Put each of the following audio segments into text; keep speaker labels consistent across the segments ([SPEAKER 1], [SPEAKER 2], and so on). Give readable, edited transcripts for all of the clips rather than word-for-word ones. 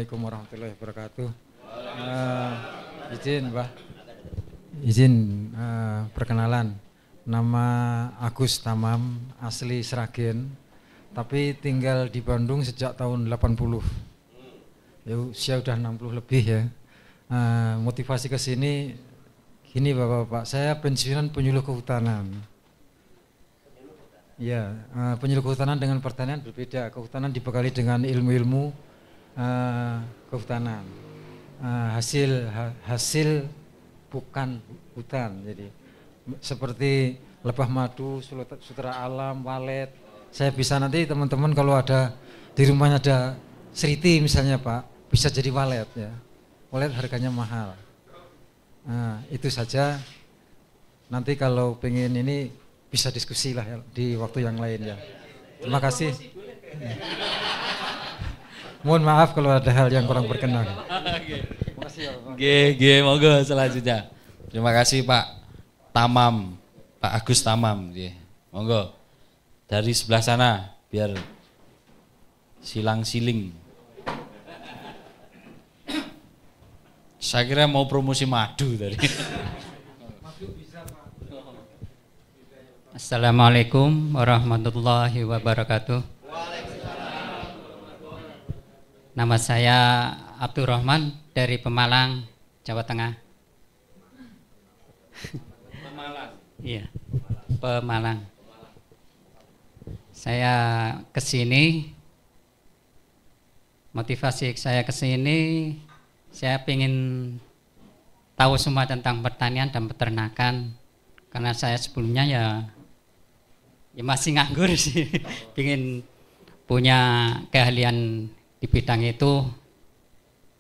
[SPEAKER 1] Assalamualaikum warahmatullahi wabarakatuh. Izin Mbah, izin perkenalan. Nama Agus Tamam, asli Sragen, tapi tinggal di Bandung sejak tahun 80. Ya usia udah 60 lebih ya. Motivasi ke sini gini Bapak-bapak, saya pensiunan penyuluh kehutanan. Ya, penyuluh kehutanan dengan pertanian berbeda. Kehutanan dibekali dengan ilmu-ilmu kehutanan. Hasil bukan hutan. Jadi seperti lebah madu, sutera alam, walet. Saya bisa nanti teman-teman kalau ada di rumahnya ada seriti misalnya Pak, bisa jadi walet ya. Walet harganya mahal. Itu saja. Nanti kalau pengen ini bisa diskusi lah ya, di waktu yang lain ya. Terima kasih. Mohon maaf kalau ada hal yang kurang berkenan. Terima kasih ya Pak.
[SPEAKER 2] Monggo selanjutnya. Terima kasih Pak Tamam, Pak Agus Tamam. Monggo dari sebelah sana biar silang-siling. Saya kira mau promosi madu tadi.
[SPEAKER 3] Assalamualaikum warahmatullahi wabarakatuh. Nama saya Abdurrahman dari Pemalang, Jawa Tengah.
[SPEAKER 2] Pemalang.
[SPEAKER 3] Iya, Pemalang. Saya kesini, motivasi saya kesini, saya ingin tahu semua tentang pertanian dan peternakan. Karena saya sebelumnya ya masih nganggur sih, ingin punya keahlian di bidang itu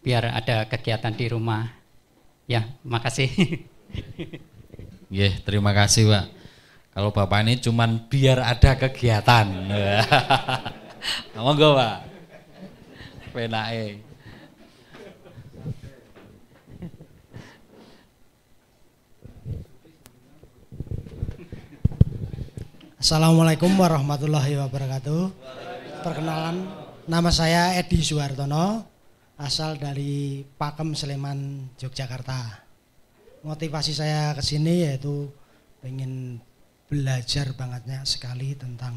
[SPEAKER 3] biar ada kegiatan di rumah. Ya, makasih.
[SPEAKER 2] Terima kasih Pak. Kalau Bapak ini cuman biar ada kegiatan. Monggo Pak. Penake.
[SPEAKER 4] Assalamualaikum warahmatullahi wabarakatuh. Perkenalan, nama saya Edi Suhartono, asal dari Pakem, Sleman, Yogyakarta. Motivasi saya ke sini yaitu pengen belajar bangetnya sekali tentang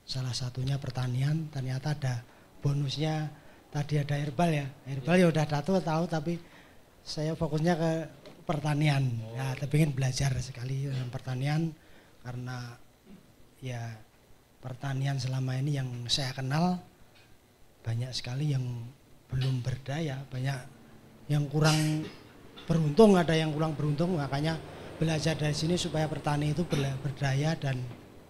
[SPEAKER 4] salah satunya pertanian. Ternyata ada bonusnya, tadi ada herbal ya. Herbal ya udah tahu tapi saya fokusnya ke pertanian. Ya, pengen belajar sekali tentang pertanian karena ya pertanian selama ini yang saya kenal banyak sekali yang belum berdaya, banyak yang kurang beruntung, ada yang kurang beruntung, makanya belajar dari sini supaya petani itu berdaya dan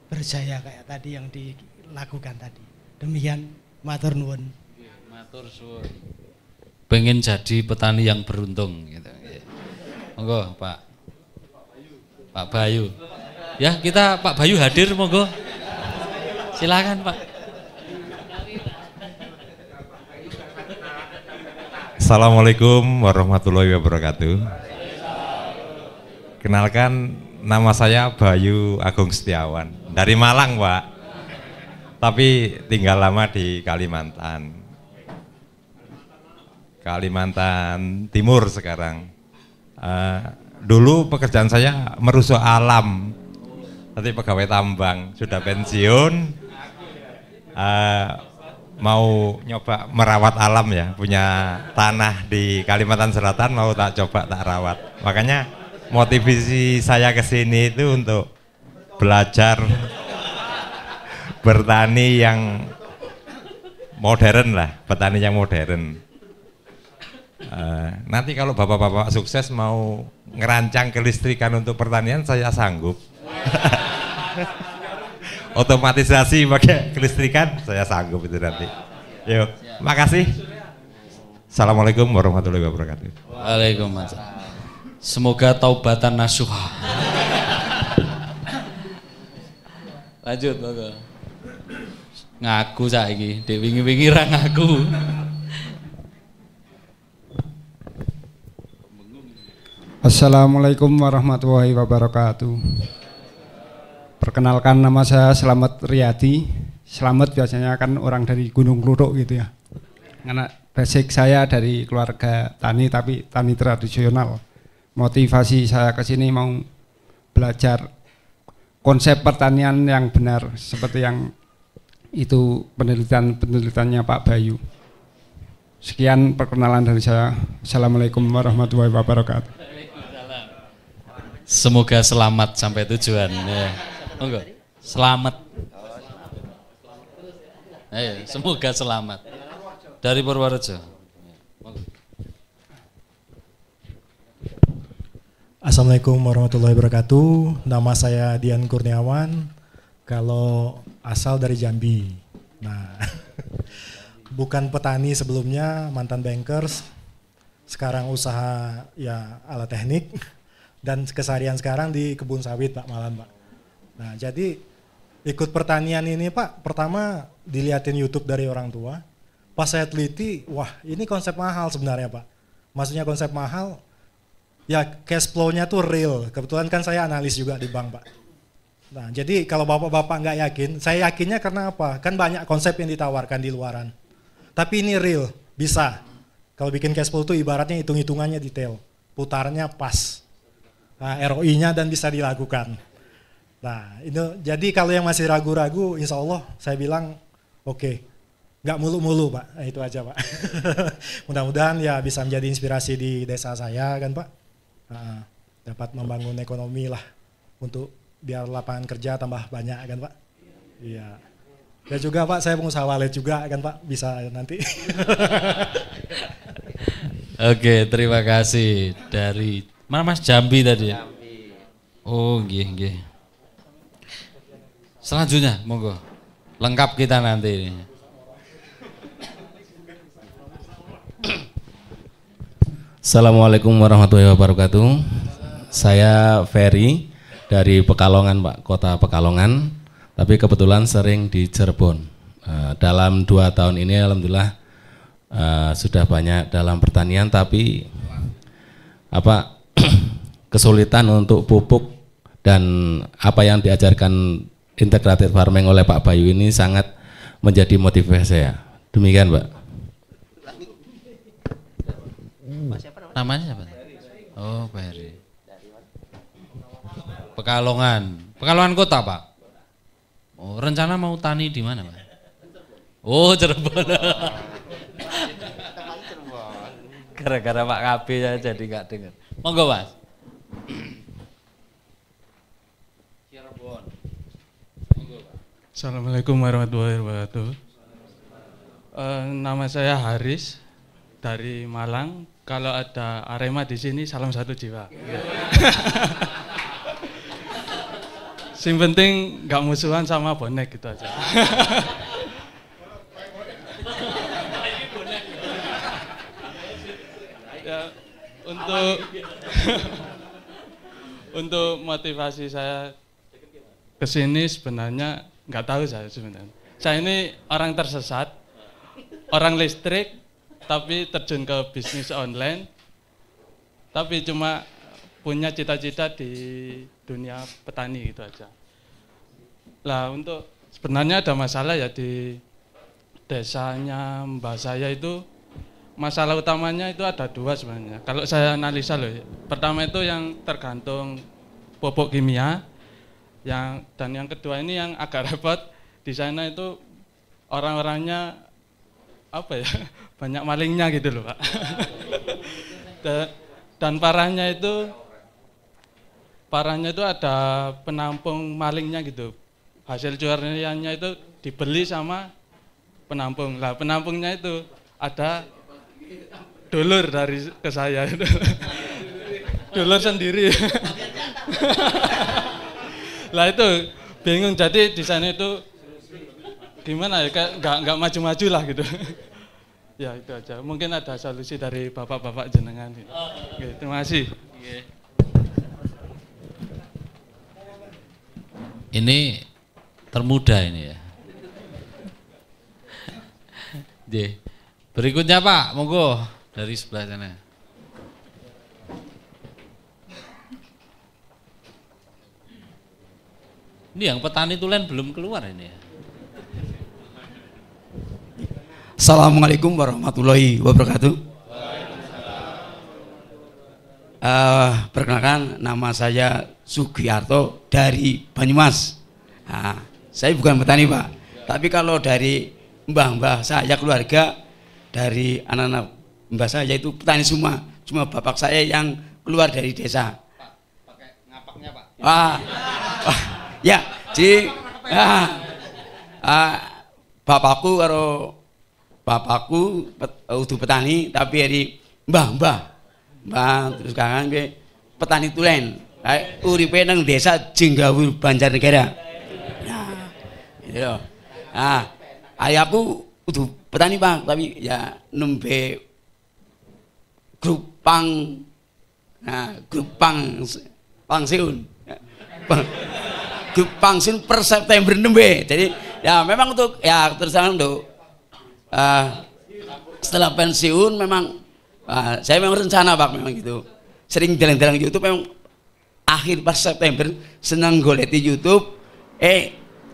[SPEAKER 4] berjaya kayak tadi yang dilakukan tadi. Demikian, matur nuwun.
[SPEAKER 2] Matur suwun. Pengen jadi petani yang beruntung gitu. Monggo Pak Bayu. Ya, kita Pak Bayu hadir, monggo. Silakan Pak.
[SPEAKER 5] Assalamualaikum warahmatullahi wabarakatuh. Kenalkan, nama saya Bayu Agung Setiawan dari Malang Pak, tapi tinggal lama di Kalimantan Timur sekarang. Dulu pekerjaan saya merusak alam, nanti pegawai tambang, sudah pensiun, mau nyoba merawat alam ya, punya tanah di Kalimantan Selatan, mau tak rawat. Makanya motivasi saya ke sini itu untuk belajar bertani yang modern lah, petani yang modern. Nanti kalau bapak-bapak sukses mau ngerancang kelistrikan untuk pertanian, saya sanggup. Otomatisasi pakai kelistrikan, saya sanggup itu nanti. Yuk, makasih. Assalamualaikum warahmatullahi wabarakatuh.
[SPEAKER 2] Waalaikumsalam. Semoga taubatan nasuha. Lanjut, monggo. Ngaku saiki, dek wingi-wingi ra ngaku.
[SPEAKER 6] Assalamualaikum warahmatullahi wabarakatuh. Perkenalkan, nama saya Slamet Riyadi. Slamet biasanya kan orang dari Gunung Kluruk gitu ya. Karena basic saya dari keluarga tani tapi tani tradisional. Motivasi saya ke sini mau belajar konsep pertanian yang benar seperti yang itu penelitiannya Pak Bayu. Sekian perkenalan dari saya. Assalamualaikum warahmatullahi wabarakatuh.
[SPEAKER 2] Semoga selamat sampai tujuan. Ya. Monggo. Selamat. Ayo, semoga selamat. Dari Purworejo. Monggo.
[SPEAKER 7] Assalamualaikum warahmatullahi wabarakatuh. Nama saya Dian Kurniawan. Kalau asal dari Jambi. Nah, bukan petani sebelumnya, mantan bankers. Sekarang usaha ya alat teknik. Dan keseharian sekarang di kebun sawit Pak Malan Pak. Nah jadi ikut pertanian ini Pak, pertama dilihatin YouTube dari orang tua. Pas saya teliti, wah ini konsep mahal sebenarnya Pak. Maksudnya konsep mahal, ya cash flow-nya tuh real. Kebetulan kan saya analis juga di bank Pak. Nah jadi kalau bapak-bapak nggak yakin, saya yakinnya karena apa? Kan banyak konsep yang ditawarkan di luaran. Tapi ini real, bisa. Kalau bikin cash flow tuh ibaratnya hitung-hitungannya detail. Putarnya pas. Nah, ROI-nya dan bisa dilakukan. Nah, itu jadi kalau yang masih ragu-ragu, insya Allah saya bilang oke, nggak mulu-mulu Pak. Nah, itu aja Pak. Mudah-mudahan ya bisa menjadi inspirasi di desa saya kan Pak. Nah, dapat membangun ekonomi lah untuk biar lapangan kerja tambah banyak kan Pak. Iya. Ya juga Pak, saya pengusaha walet juga kan Pak, bisa nanti.
[SPEAKER 2] Oke, terima kasih dari mana Mas Jambi tadi ya? Jambi. Oh, nggih. Selanjutnya, monggo. Lengkap kita nanti ini.
[SPEAKER 8] Assalamualaikum warahmatullahi wabarakatuh. Saya Ferry dari Pekalongan Pak, Kota Pekalongan. Tapi kebetulan sering di Cirebon. Dalam 2 tahun ini alhamdulillah sudah banyak dalam pertanian, tapi kesulitan untuk pupuk dan apa yang diajarkan integrated farming oleh Pak Bayu ini sangat menjadi motivasi saya. Demikian Pak.
[SPEAKER 2] Namanya siapa? Oh, Pak Heri. Pekalongan kota Pak. Oh, rencana mau tani di mana Pak? Oh, Cirebon. Gara-gara Pak KB ya jadi nggak dengar. Monggo Mas.
[SPEAKER 9] Assalamualaikum warahmatullahi wabarakatuh. Nama saya Haris dari Malang. Kalau ada Arema di sini salam satu jiwa. Sing penting nggak musuhan sama bonek gitu aja. Ya, untuk motivasi saya ke sini sebenarnya nggak tahu saya sebenarnya. Saya ini orang tersesat, orang listrik, tapi terjun ke bisnis online, tapi cuma punya cita-cita di dunia petani gitu aja. Lah untuk sebenarnya ada masalah ya di desanya mbak saya itu, masalah utamanya itu ada 2 sebenarnya. Kalau saya analisa loh, pertama itu yang tergantung pupuk kimia, dan yang kedua ini yang agak repot di sana itu orang-orangnya banyak malingnya gitu loh Pak. Dan parahnya itu ada penampung malingnya gitu. Hasil curiannya itu dibeli sama penampung. Lah penampungnya itu ada dulur dari ke saya itu. Dulur sendiri. Lah itu bingung, jadi di sana itu gimana ya, kayak nggak maju-maju lah gitu. Ya itu aja, mungkin ada solusi dari bapak-bapak jenengan. Oke, terima kasih.
[SPEAKER 2] Ini termuda ini ya. Berikutnya Pak, monggo dari sebelah sana. Ini yang petani tulen belum keluar ini ya.
[SPEAKER 10] Assalamualaikum warahmatullahi wabarakatuh. Perkenalkan, nama saya Sugiarto dari Banyumas. Nah, saya bukan petani Pak, tapi kalau dari mbah-mbah saya, keluarga dari anak-anak mbah saya itu petani semua. Cuma bapak saya yang keluar dari desa.
[SPEAKER 2] Pak, pakai ngapaknya Pak.
[SPEAKER 10] Ya, jadi bapakku udah petani, tapi dari mbah terus kangen ke petani tulen. Uripe nang desa Jenggawur Banjarnegara. Nah, itu loh. Nah, ayahku udah petani Bang, tapi ya nembe grup pang pangsiun. Grup pangsiun per September nembe. Jadi ya memang untuk ya terus untuk setelah pensiun memang saya memang rencana Pak, memang gitu. Sering jalan-jalan YouTube, memang akhir pas September senang golek di YouTube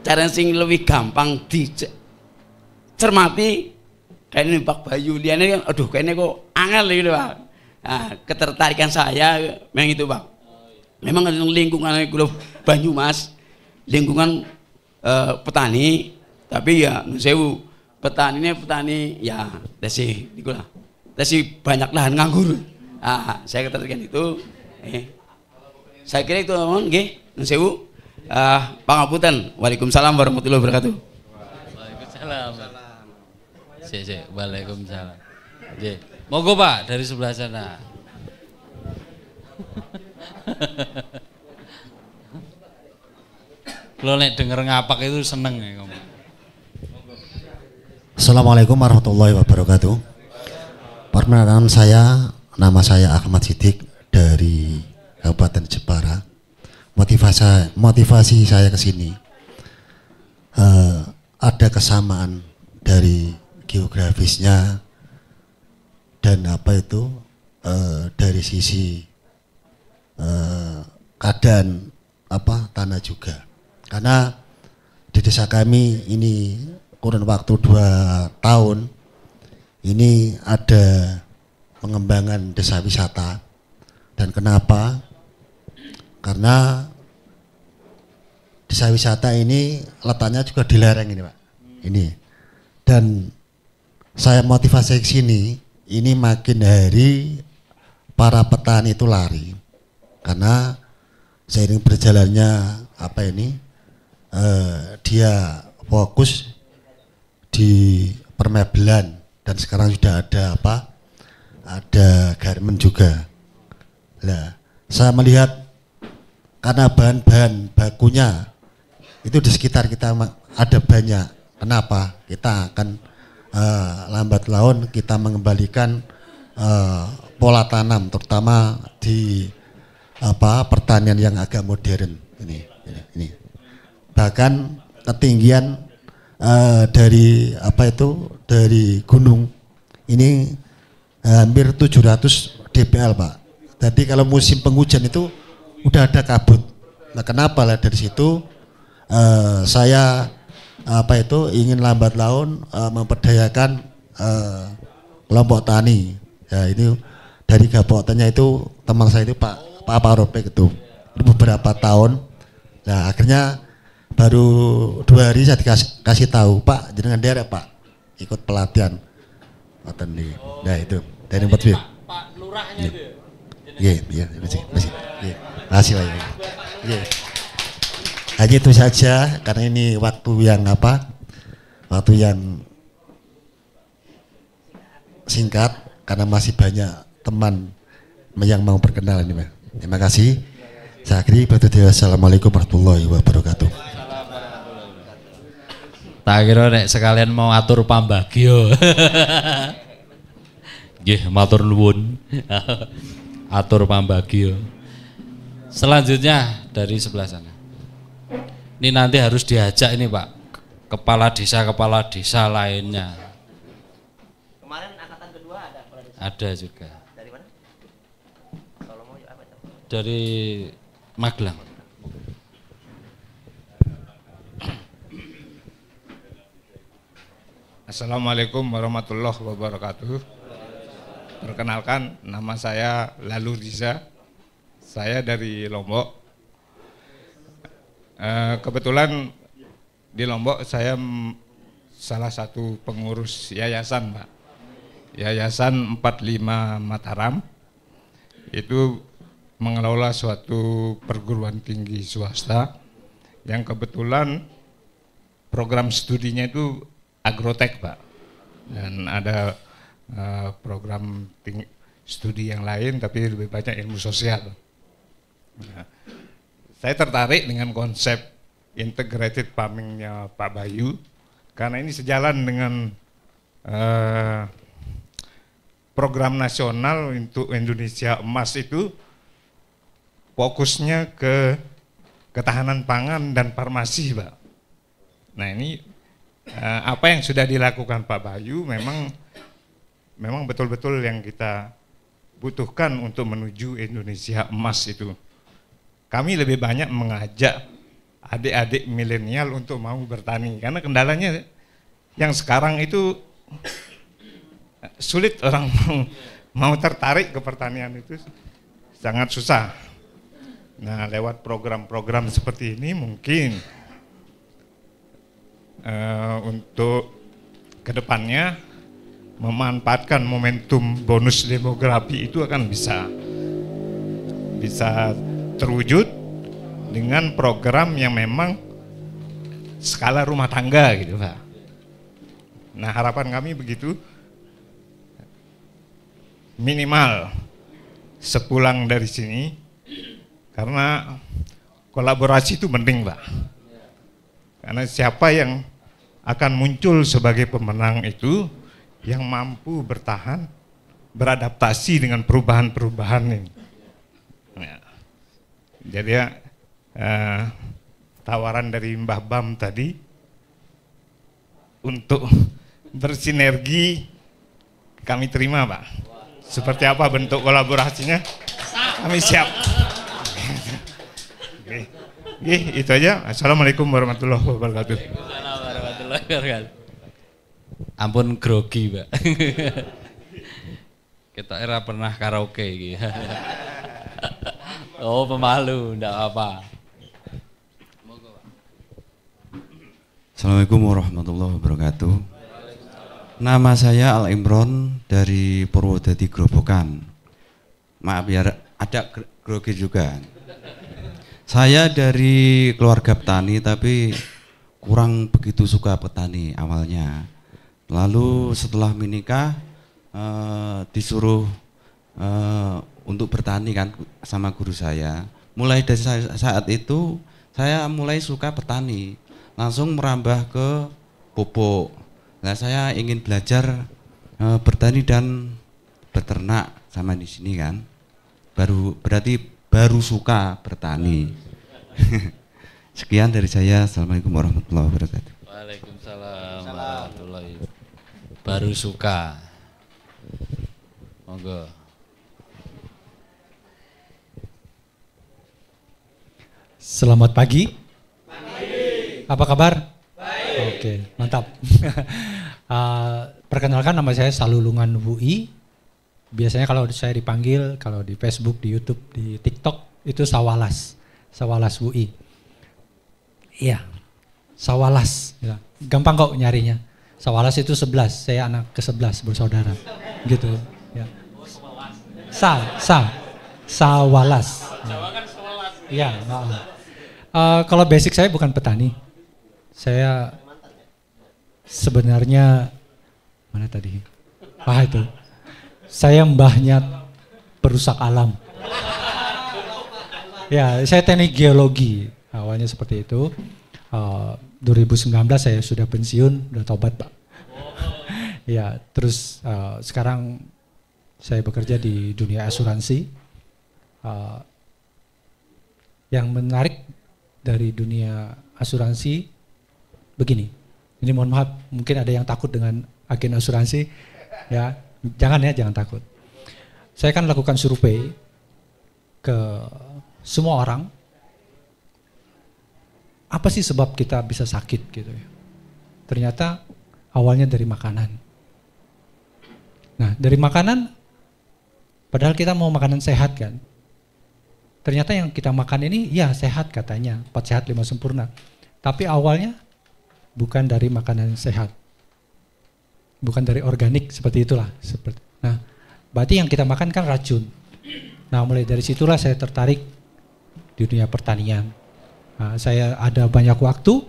[SPEAKER 10] cara sing lebih gampang dicermati kayak ini Pak Bayu liane kan aduh kayaknya kok angel gitu Pak. Nah, ketertarikan saya memang itu Pak. Memang lingkungan Kulo Banyumas lingkungan petani, tapi ya sewu petani ya desi nikulah. Desi banyak lahan nganggur. Saya ketertarikan itu saya kira itu mohon nggih sewu pangapunten. Waalaikumsalam warahmatullahi wabarakatuh.
[SPEAKER 2] Waalaikumsalam. Sik, waalaikumsalam. Nggih. Monggo Pak dari sebelah sana. Kalau nek denger ngapak itu seneng ya ngomong.
[SPEAKER 11] Assalamualaikum warahmatullahi wabarakatuh. Perkenalkan nama saya Ahmad Sidik dari Kabupaten Jepara. Motivasi saya ke sini ada kesamaan dari geografisnya dan dari sisi keadaan tanah juga. Karena di desa kami ini kurun waktu 2 tahun ini ada pengembangan desa wisata. Dan kenapa? Karena desa wisata ini letaknya juga di lereng ini Pak. Ini. Dan saya motivasi ke sini, ini makin hari para petani itu lari. Karena seiring berjalannya dia fokus di permebelan dan sekarang sudah ada garmen juga. Nah, saya melihat karena bahan-bahan bakunya itu di sekitar kita ada banyak. Kenapa? Kita akan lambat laun kita mengembalikan pola tanam, terutama di pertanian yang agak modern ini. Bahkan ketinggian dari gunung ini hampir 700 dpl Pak. Jadi kalau musim penghujan itu udah ada kabut. Nah, kenapa lah dari situ saya ingin lambat laun memperdayakan kelompok tani. Ya ini dari kabupatennya itu teman saya itu Pak Ropek itu beberapa tahun. Nah akhirnya baru 2 hari saya dikasih tahu Pak jenengan daerah Pak ikut pelatihan. Nah itu dari Pak
[SPEAKER 2] Lurahnya itu.
[SPEAKER 11] Iya, masih Pak. Iya. Hanya itu saja karena ini waktu yang singkat karena masih banyak teman yang mau berkenalan ini Pak. Terima kasih. Saya akhiri. Assalamualaikum warahmatullahi wabarakatuh.
[SPEAKER 2] Tak kira nek sekalian mau atur pambagio. Nggih, matur nuwun. Atur pambagio. Selanjutnya dari sebelah sana. Ini nanti harus diajak ini Pak, kepala desa lainnya.
[SPEAKER 12] Kemarin angkatan kedua ada kepala desa.
[SPEAKER 2] Ada juga.
[SPEAKER 12] Dari mana? Solomo apa itu?
[SPEAKER 2] Dari Magelang.
[SPEAKER 6] Assalamualaikum warahmatullahi wabarakatuh. Perkenalkan, nama saya Lalu Riza. Saya dari Lombok. Kebetulan di Lombok saya salah satu pengurus yayasan, Pak. Yayasan 45 Mataram. Itu mengelola suatu perguruan tinggi swasta yang kebetulan program studinya itu agrotek, Pak, dan ada program studi yang lain tapi lebih banyak ilmu sosial. Nah, saya tertarik dengan konsep integrated farmingnya Pak Bayu karena ini sejalan dengan program nasional untuk Indonesia Emas itu fokusnya ke ketahanan pangan dan farmasi, Pak. Nah, ini apa yang sudah dilakukan Pak Bayu memang betul-betul yang kita butuhkan untuk menuju Indonesia Emas itu. Kami lebih banyak mengajak adik-adik milenial untuk mau bertani karena kendalanya yang sekarang itu sulit orang mau tertarik ke pertanian itu sangat susah. Nah, lewat program-program seperti ini mungkin untuk kedepannya memanfaatkan momentum bonus demografi itu akan bisa terwujud dengan program yang memang skala rumah tangga gitu, Pak. Nah, harapan kami begitu, minimal sepulang dari sini, karena kolaborasi itu penting, Pak. Karena siapa yang akan muncul sebagai pemenang itu yang mampu bertahan, beradaptasi dengan perubahan-perubahan ini. Ya. Jadi tawaran dari Mbah Bam tadi untuk bersinergi kami terima, Pak. Seperti apa bentuk kolaborasinya? Kami siap. Oke. Itu aja. Assalamualaikum warahmatullahi wabarakatuh.
[SPEAKER 2] Ampun grogi, Pak. Kita era pernah karaoke gitu. Oh, pemalu, enggak apa.
[SPEAKER 13] Assalamualaikum warahmatullahi wabarakatuh. Nama saya Al Imron dari Purwodadi Grobogan. Maaf ya, ada grogi juga. Saya dari keluarga petani tapi kurang begitu suka petani awalnya. Lalu setelah menikah disuruh untuk bertani kan sama guru saya. Mulai dari saat itu saya mulai suka petani. Langsung merambah ke pupuk. Nah, saya ingin belajar bertani dan beternak sama di sini kan. Baru suka bertani. Sekian dari saya. Assalamualaikum warahmatullahi wabarakatuh.
[SPEAKER 2] Waalaikumsalam warahmatullahi wabarakatuh. Baru suka. Monggo.
[SPEAKER 14] Selamat pagi. Apa kabar? Baik. Oke, mantap. Perkenalkan, nama saya Salulungan Wui. Biasanya kalau saya dipanggil, kalau di Facebook, di YouTube, di TikTok, itu Sawalas. Sawalas Wui. Iya, Sawalas. Ya. Gampang kok nyarinya. Sawalas itu 11, saya anak ke-11 bersaudara. Gitu. Ya. Sawalas. Iya. Kalau basic saya bukan petani. Saya sebenarnya, mana tadi? Itu. Saya mbahnya perusak alam. Ya, saya teknik geologi. Awalnya seperti itu. 2019 saya sudah pensiun, udah tobat, Pak. Ya, terus sekarang saya bekerja di dunia asuransi. Yang menarik dari dunia asuransi begini. Ini mohon maaf, mungkin ada yang takut dengan agen asuransi. Ya, jangan takut. Saya kan lakukan survei ke semua orang. Apa sih sebab kita bisa sakit gitu ya? Ternyata awalnya dari makanan. Nah, dari makanan, padahal kita mau makanan sehat kan. Ternyata yang kita makan ini ya sehat katanya, 4 sehat 5 sempurna. Tapi awalnya bukan dari makanan sehat. Bukan dari organik seperti itulah. Nah, berarti yang kita makan kan racun. Nah, mulai dari situlah saya tertarik di dunia pertanian. Nah, saya ada banyak waktu,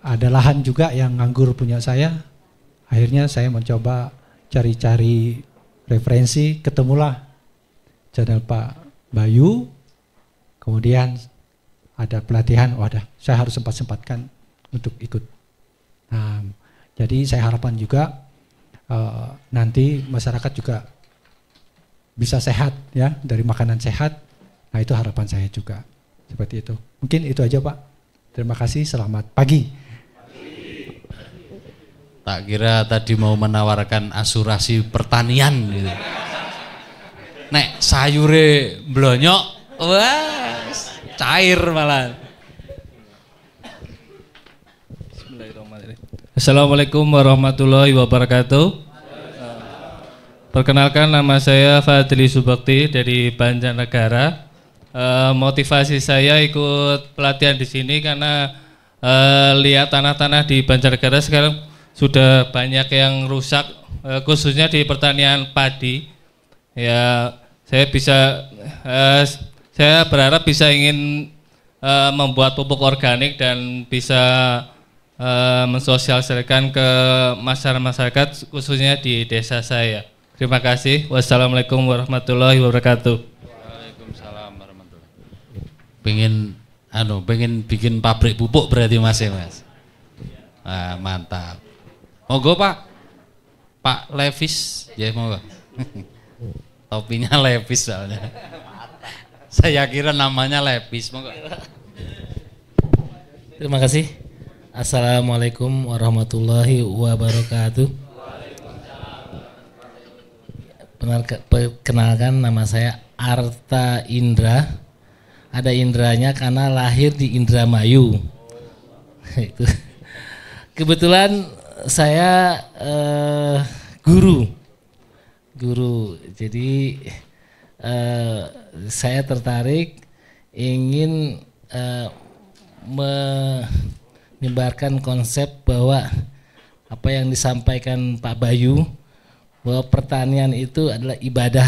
[SPEAKER 14] ada lahan juga yang nganggur punya saya. Akhirnya saya mencoba cari-cari referensi, ketemulah channel Pak Bayu, kemudian ada pelatihan, wadah, saya harus sempat-sempatkan untuk ikut. Nah, jadi saya harapan juga nanti masyarakat juga bisa sehat ya, dari makanan sehat. Nah, itu harapan saya juga. Seperti itu. Mungkin itu aja, Pak. Terima kasih, selamat pagi.
[SPEAKER 2] Tak kira tadi mau menawarkan asuransi pertanian gitu. Nek sayure blonyok, wah cair malah.
[SPEAKER 15] Assalamualaikum warahmatullahi wabarakatuh. Perkenalkan, nama saya Fadli Subakti dari Banjarnegara. Motivasi saya ikut pelatihan di sini karena lihat tanah-tanah di Banjarnegara sekarang sudah banyak yang rusak, khususnya di pertanian padi. Ya, saya berharap bisa ingin membuat pupuk organik dan bisa mensosialisasikan ke masyarakat khususnya di desa saya. Terima kasih. Wassalamualaikum warahmatullahi wabarakatuh.
[SPEAKER 2] Waalaikumsalam warahmatullahi wabarakatuh. Pengen bikin pabrik pupuk berarti Mas ya, Mas. Ah, mantap. Monggo Pak. Pak Levis, ya monggo. Topinya Levis soalnya. Saya kira namanya Levis, monggo.
[SPEAKER 16] Terima kasih. Assalamualaikum warahmatullahi wabarakatuh. Perkenalkan, nama saya Arta Indra. Ada Indranya karena lahir di Indramayu. Itu. Kebetulan saya guru. Jadi saya tertarik ingin menyebarkan konsep bahwa apa yang disampaikan Pak Bayu, bahwa pertanian itu adalah ibadah,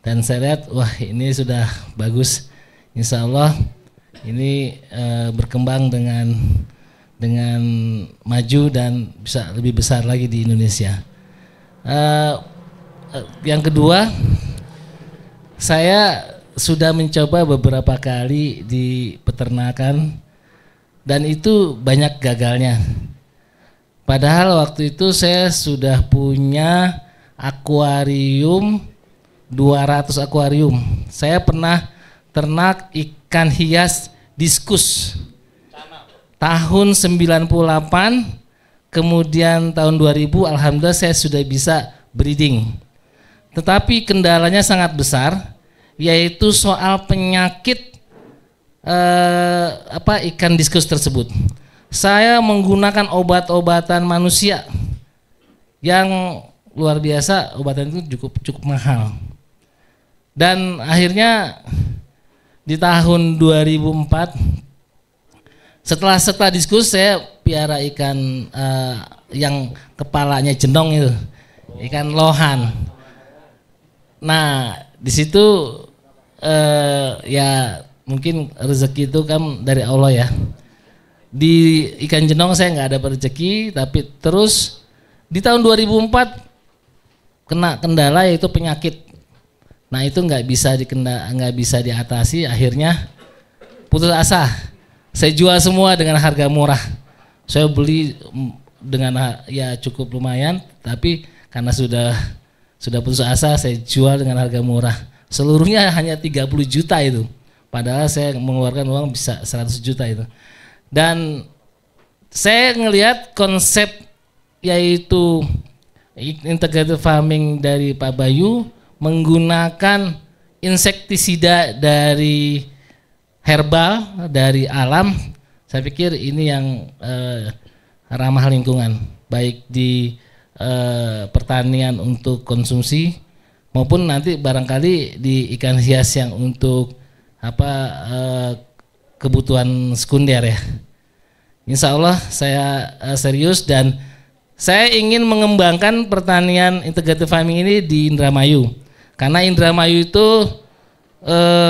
[SPEAKER 16] dan saya lihat wah ini sudah bagus, insya Allah ini berkembang dengan maju dan bisa lebih besar lagi di Indonesia. Yang kedua, saya sudah mencoba beberapa kali di peternakan dan itu banyak gagalnya. Padahal waktu itu saya sudah punya akuarium, 200 akuarium. Saya pernah ternak ikan hias diskus. Tahun 98, kemudian tahun 2000 alhamdulillah saya sudah bisa breeding. Tetapi kendalanya sangat besar, yaitu soal penyakit ikan diskus tersebut. Saya menggunakan obat-obatan manusia yang luar biasa, obatan itu cukup mahal. Dan akhirnya di tahun 2004 setelah diskus saya piara ikan yang kepalanya jendong itu, ikan lohan. Nah, di situ ya mungkin rezeki itu kan dari Allah ya. Di ikan jenong saya nggak ada rezeki, tapi terus di tahun 2004 kena kendala yaitu penyakit. Nah itu nggak bisa diatasi, akhirnya putus asa. Saya jual semua dengan harga murah. Saya beli dengan ya cukup lumayan, tapi karena sudah putus asa saya jual dengan harga murah. Seluruhnya hanya 30 juta itu. Padahal saya mengeluarkan uang bisa 100 juta itu. Dan saya ngelihat konsep yaitu integrated farming dari Pak Bayu menggunakan insektisida dari herbal, dari alam. Saya pikir ini yang ramah lingkungan, baik di pertanian untuk konsumsi maupun nanti barangkali di ikan hias yang untuk kebutuhan sekunder ya. Insya Allah saya serius dan saya ingin mengembangkan pertanian integrated farming ini di Indramayu. Karena Indramayu itu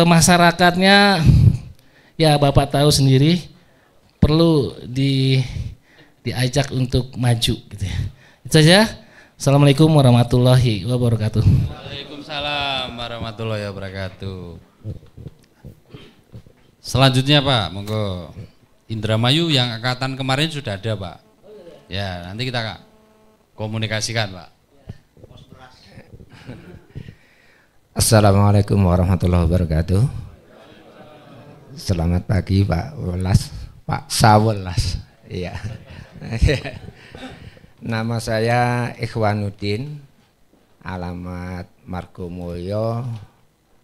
[SPEAKER 16] masyarakatnya ya Bapak tahu sendiri perlu diajak untuk maju gitu ya. Itu saja. Assalamualaikum warahmatullahi wabarakatuh.
[SPEAKER 2] Waalaikumsalam warahmatullahi wabarakatuh. Selanjutnya Pak, monggo. Indramayu yang angkatan kemarin sudah ada Pak. Ya, nanti kita komunikasikan Pak.
[SPEAKER 17] Assalamualaikum warahmatullahi wabarakatuh. Selamat pagi Pak Welas, Pak Sawelas. Iya. Nama saya Ikhwanuddin, alamat Margomulyo,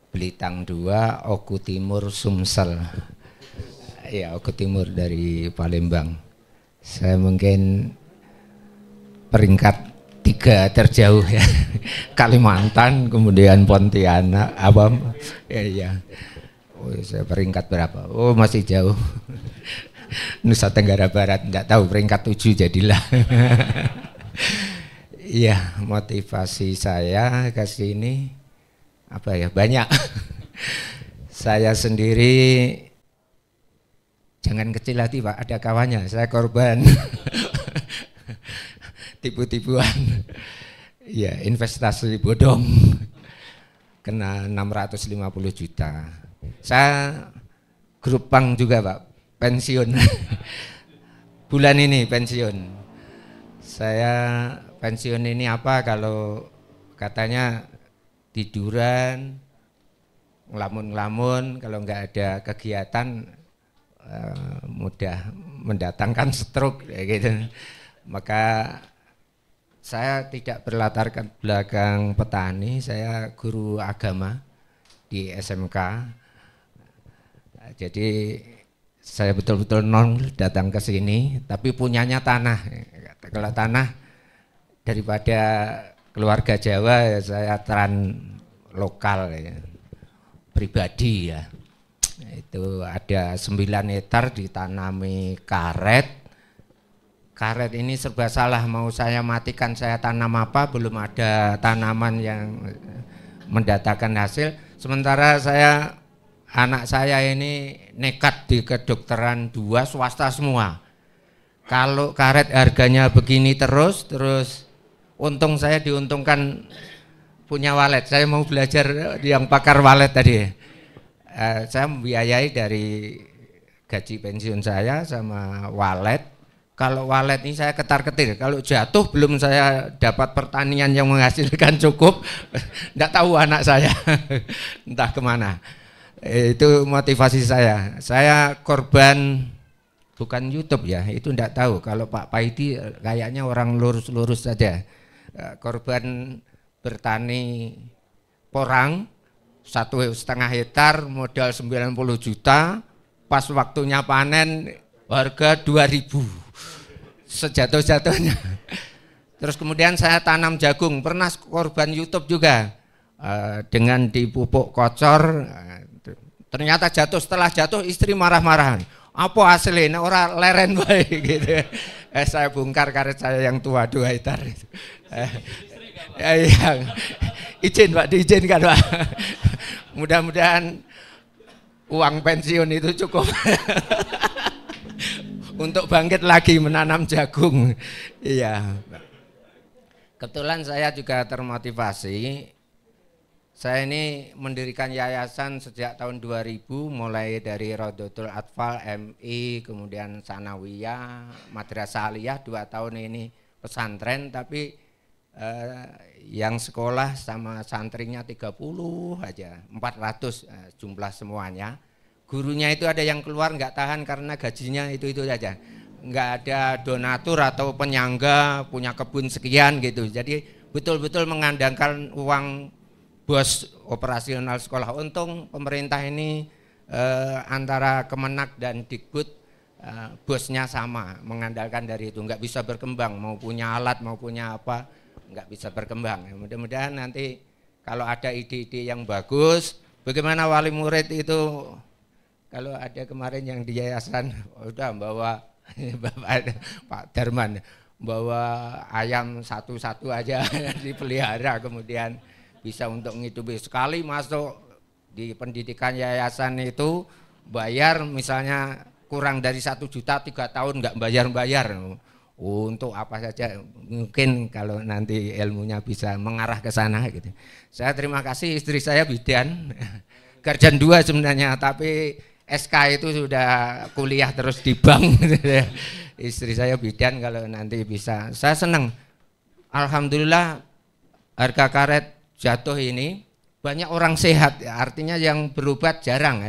[SPEAKER 17] Belitang 2, Oku Timur, Sumsel. Ya, Oku Timur dari Palembang. Saya mungkin peringkat 3 terjauh ya. Kalimantan, kemudian Pontianak, Abam. Ya. Oh, saya peringkat berapa? Oh, masih jauh. Nusa Tenggara Barat, enggak tahu, peringkat 7 jadilah. Iya, motivasi saya ke sini apa ya? Banyak. Saya sendiri jangan kecil hati Pak, ada kawannya, saya korban tipu-tipuan. Ya, investasi bodong. Kena 650 juta. Saya grup bank juga Pak, pensiun. Bulan ini pensiun. Saya pensiun ini apa kalau katanya tiduran, ngelamun-ngelamun, kalau nggak ada kegiatan mudah mendatangkan stroke kayak gitu. Maka saya tidak berlatar belakang petani, saya guru agama di SMK. Jadi saya betul-betul datang ke sini, tapi punyanya tanah. Kalau tanah daripada keluarga Jawa ya saya teran lokal ya, pribadi ya. Itu ada 9 hektar ditanami karet. Karet ini serba salah, mau saya matikan saya tanam apa, belum ada tanaman yang mendatangkan hasil. Sementara anak saya ini nekat di kedokteran 2 swasta semua. Kalau karet harganya begini terus untung saya diuntungkan punya walet. Saya mau belajar yang pakar walet tadi. Saya membiayai dari gaji pensiun saya sama walet. Kalau walet ini saya ketar-ketir, kalau jatuh belum saya dapat pertanian yang menghasilkan cukup, enggak tahu anak saya entah kemana. Itu motivasi saya. Saya korban bukan YouTube ya, itu enggak tahu. Kalau Pak Paidi kayaknya orang lurus-lurus saja. Korban bertani porang 1,5 hektar modal 90 juta, pas waktunya panen harga 2.000 sejatuh-jatuhnya. Terus kemudian saya tanam jagung, pernah korban YouTube juga dengan dipupuk kocor, ternyata jatuh, setelah jatuh istri marah-marahan. Apa hasilnya? Orang leren baik gitu. Saya bongkar karet saya yang tua 2 hektar. Iya. Izin Pak, diizinkan Pak. Mudah-mudahan uang pensiun itu cukup untuk bangkit lagi menanam jagung. Iya. Kebetulan saya juga termotivasi. Saya ini mendirikan yayasan sejak tahun 2000, mulai dari Rodotul Atfal, MI, kemudian Sanawiyah, Madrasah Aliyah, 2 tahun ini pesantren, tapi yang sekolah sama santrinya 30 aja, 400 jumlah semuanya. Gurunya itu ada yang keluar nggak tahan karena gajinya itu saja, nggak ada donatur atau penyangga punya kebun sekian gitu. Jadi betul-betul mengandalkan uang bos operasional sekolah. Untung pemerintah ini antara Kemenak dan Dikbud bosnya sama, mengandalkan dari itu, nggak bisa berkembang, mau punya alat, mau punya apa, nggak bisa berkembang. Mudah-mudahan nanti kalau ada ide-ide yang bagus, bagaimana wali murid itu, kalau ada kemarin yang di yayasan, udah bawa Bapak Pak Darman, bawa ayam satu-satu aja dipelihara, kemudian bisa untuk menghidupi. Sekali masuk di pendidikan yayasan itu, bayar misalnya kurang dari 1 juta 3 tahun nggak bayar-bayar. Untuk apa saja, mungkin kalau nanti ilmunya bisa mengarah ke sana gitu. Saya terima kasih, istri saya bidan, Sarjana 2 sebenarnya, tapi SK itu sudah kuliah terus di bank. Istri saya bidan, kalau nanti bisa. Saya senang, alhamdulillah harga karet jatuh ini banyak orang sehat, artinya yang berobat jarang.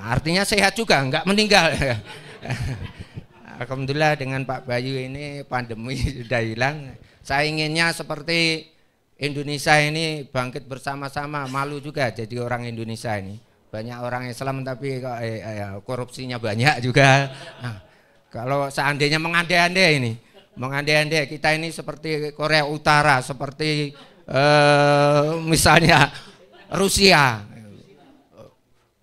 [SPEAKER 17] Artinya sehat juga, nggak meninggal. Alhamdulillah dengan Pak Bayu ini pandemi sudah hilang. Saya inginnya seperti Indonesia ini bangkit bersama-sama. Malu juga jadi orang Indonesia ini. Banyak orang Islam tapi korupsinya banyak juga. Nah, kalau seandainya mengandai-andai ini, mengandai-andai kita ini seperti Korea Utara, seperti misalnya Rusia,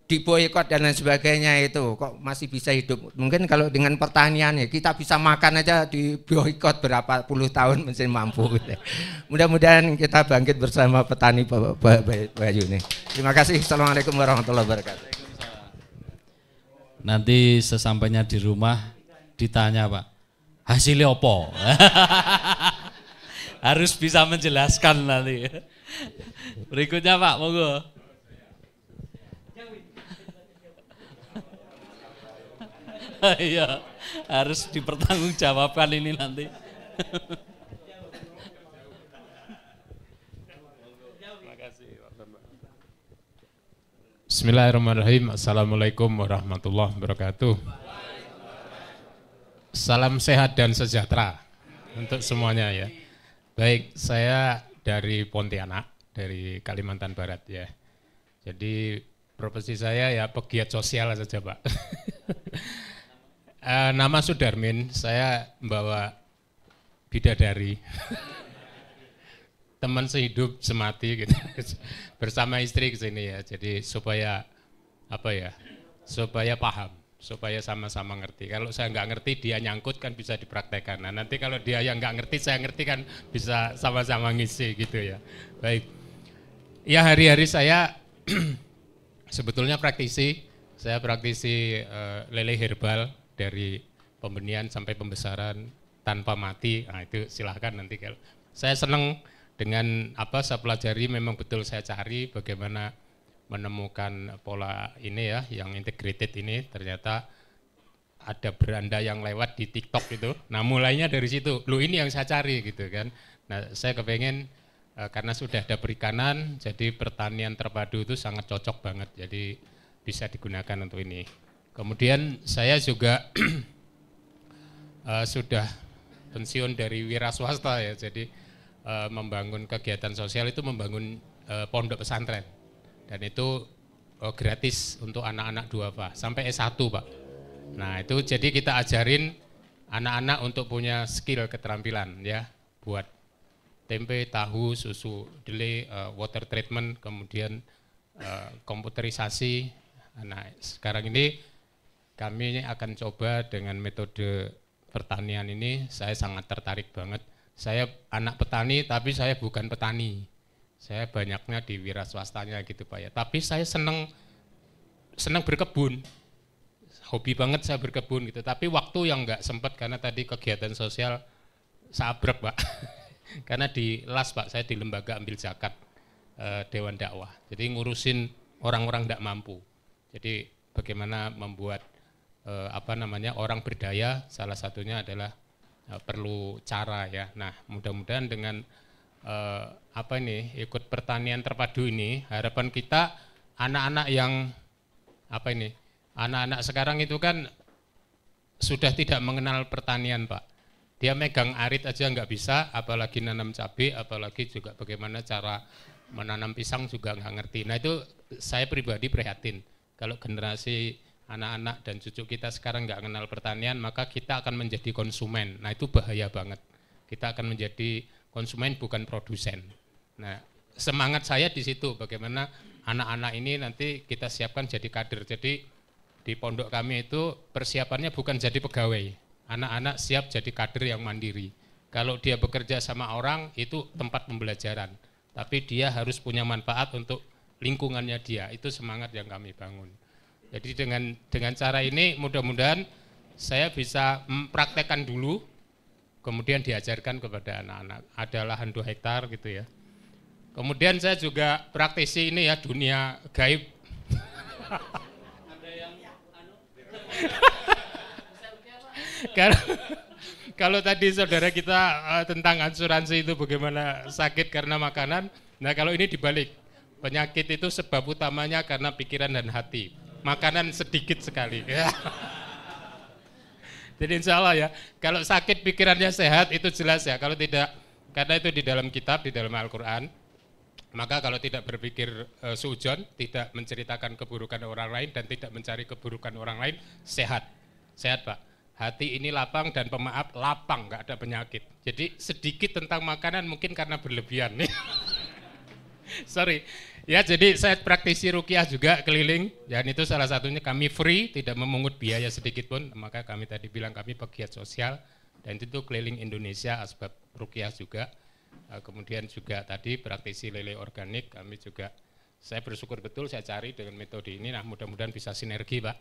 [SPEAKER 17] diboikot dan lain sebagainya, itu kok masih bisa hidup. Mungkin kalau dengan pertanian ya kita bisa makan aja diboikot berapa puluh tahun masih mampu. Mudah-mudahan kita bangkit bersama petani Bayu ini. Terima kasih. Assalamualaikum warahmatullahi wabarakatuh.
[SPEAKER 2] Nanti sesampainya di rumah ditanya Pak, hasilnya apa? Harus bisa menjelaskan nanti. Berikutnya Pak, monggo. Iya, harus dipertanggungjawabkan ini nanti.
[SPEAKER 18] Bismillahirrahmanirrahim. Assalamualaikum warahmatullahi wabarakatuh. Salam sehat dan sejahtera untuk semuanya ya. Baik, saya dari Pontianak, dari Kalimantan Barat ya. Jadi profesi saya ya pegiat sosial saja Pak. Nama Sudarmin, saya membawa bidadari, teman sehidup semati gitu, bersama istri ke sini ya. Jadi supaya apa ya, supaya paham, supaya sama-sama ngerti. Kalau saya nggak ngerti, dia nyangkut kan bisa dipraktekkan. Nah nanti kalau dia yang nggak ngerti, saya ngerti kan bisa sama-sama ngisi gitu ya. Baik, ya hari-hari saya sebetulnya praktisi. Saya praktisi lele herbal dari pembenihan sampai pembesaran tanpa mati. Nah itu silahkan nanti kalau saya senang dengan apa saya pelajari, memang betul saya cari bagaimana menemukan pola ini ya, yang integrated ini. Ternyata ada beranda yang lewat di TikTok itu. Nah mulainya dari situ. Loh ini yang saya cari gitu kan. Nah saya kepengen karena sudah ada perikanan, jadi pertanian terpadu itu sangat cocok banget. Jadi bisa digunakan untuk ini. Kemudian saya juga sudah pensiun dari wira swasta ya, jadi membangun kegiatan sosial itu membangun pondok pesantren, dan itu gratis untuk anak-anak duafa sampai S1 Pak. Nah itu jadi kita ajarin anak-anak untuk punya skill keterampilan ya, buat tempe, tahu, susu, delay, water treatment, kemudian komputerisasi. Nah sekarang ini kami akan coba dengan metode pertanian ini. Saya sangat tertarik banget. Saya anak petani tapi saya bukan petani. Saya banyaknya di wira swastanya gitu Pak ya. Tapi saya senang berkebun. Hobi banget saya berkebun gitu. Tapi waktu yang nggak sempat karena tadi kegiatan sosial sabrek Pak. Karena di LAS Pak, saya di lembaga ambil zakat Dewan Dakwah. Jadi ngurusin orang-orang tidak mampu. Jadi bagaimana membuat orang berdaya, salah satunya adalah perlu cara ya. Nah mudah-mudahan dengan ikut pertanian terpadu ini, harapan kita anak-anak yang anak-anak sekarang itu kan sudah tidak mengenal pertanian Pak. Dia megang arit aja nggak bisa, apalagi nanam cabai, apalagi juga bagaimana cara menanam pisang juga nggak ngerti. Nah itu saya pribadi prihatin. Kalau generasi anak-anak dan cucu kita sekarang nggak kenal pertanian, maka kita akan menjadi konsumen. Nah itu bahaya banget. Kita akan menjadi konsumen bukan produsen. Nah semangat saya di situ, bagaimana anak-anak ini nanti kita siapkan jadi kader. Jadi di pondok kami itu persiapannya bukan jadi pegawai. Anak-anak siap jadi kader yang mandiri. Kalau dia bekerja sama orang itu tempat pembelajaran. Tapi dia harus punya manfaat untuk lingkungannya dia. Itu semangat yang kami bangun. Jadi dengan cara ini mudah-mudahan saya bisa mempraktekkan dulu, kemudian diajarkan kepada anak-anak. Ada lahan 2 hektar gitu ya. Kemudian saya juga praktisi ini ya, dunia gaib. Kalau tadi saudara kita tentang asuransi itu bagaimana sakit karena makanan, nah kalau ini dibalik, penyakit itu sebab utamanya karena pikiran dan hati, makanan sedikit sekali. Jadi insya Allah ya, kalau sakit pikirannya sehat itu jelas ya, kalau tidak, karena itu di dalam kitab, di dalam Al-Quran, maka kalau tidak berpikir suudzon, tidak menceritakan keburukan orang lain dan tidak mencari keburukan orang lain, sehat, sehat Pak. Hati ini lapang dan pemaaf lapang, nggak ada penyakit. Jadi sedikit tentang makanan mungkin karena berlebihan. Sorry. Ya jadi saya praktisi ruqyah juga keliling, dan itu salah satunya kami free, tidak memungut biaya sedikit pun. Maka kami tadi bilang kami pegiat sosial, dan itu keliling Indonesia asbab ruqyah juga. Kemudian juga tadi praktisi lele organik, kami juga, saya bersyukur betul saya cari dengan metode ini. Nah mudah-mudahan bisa sinergi Pak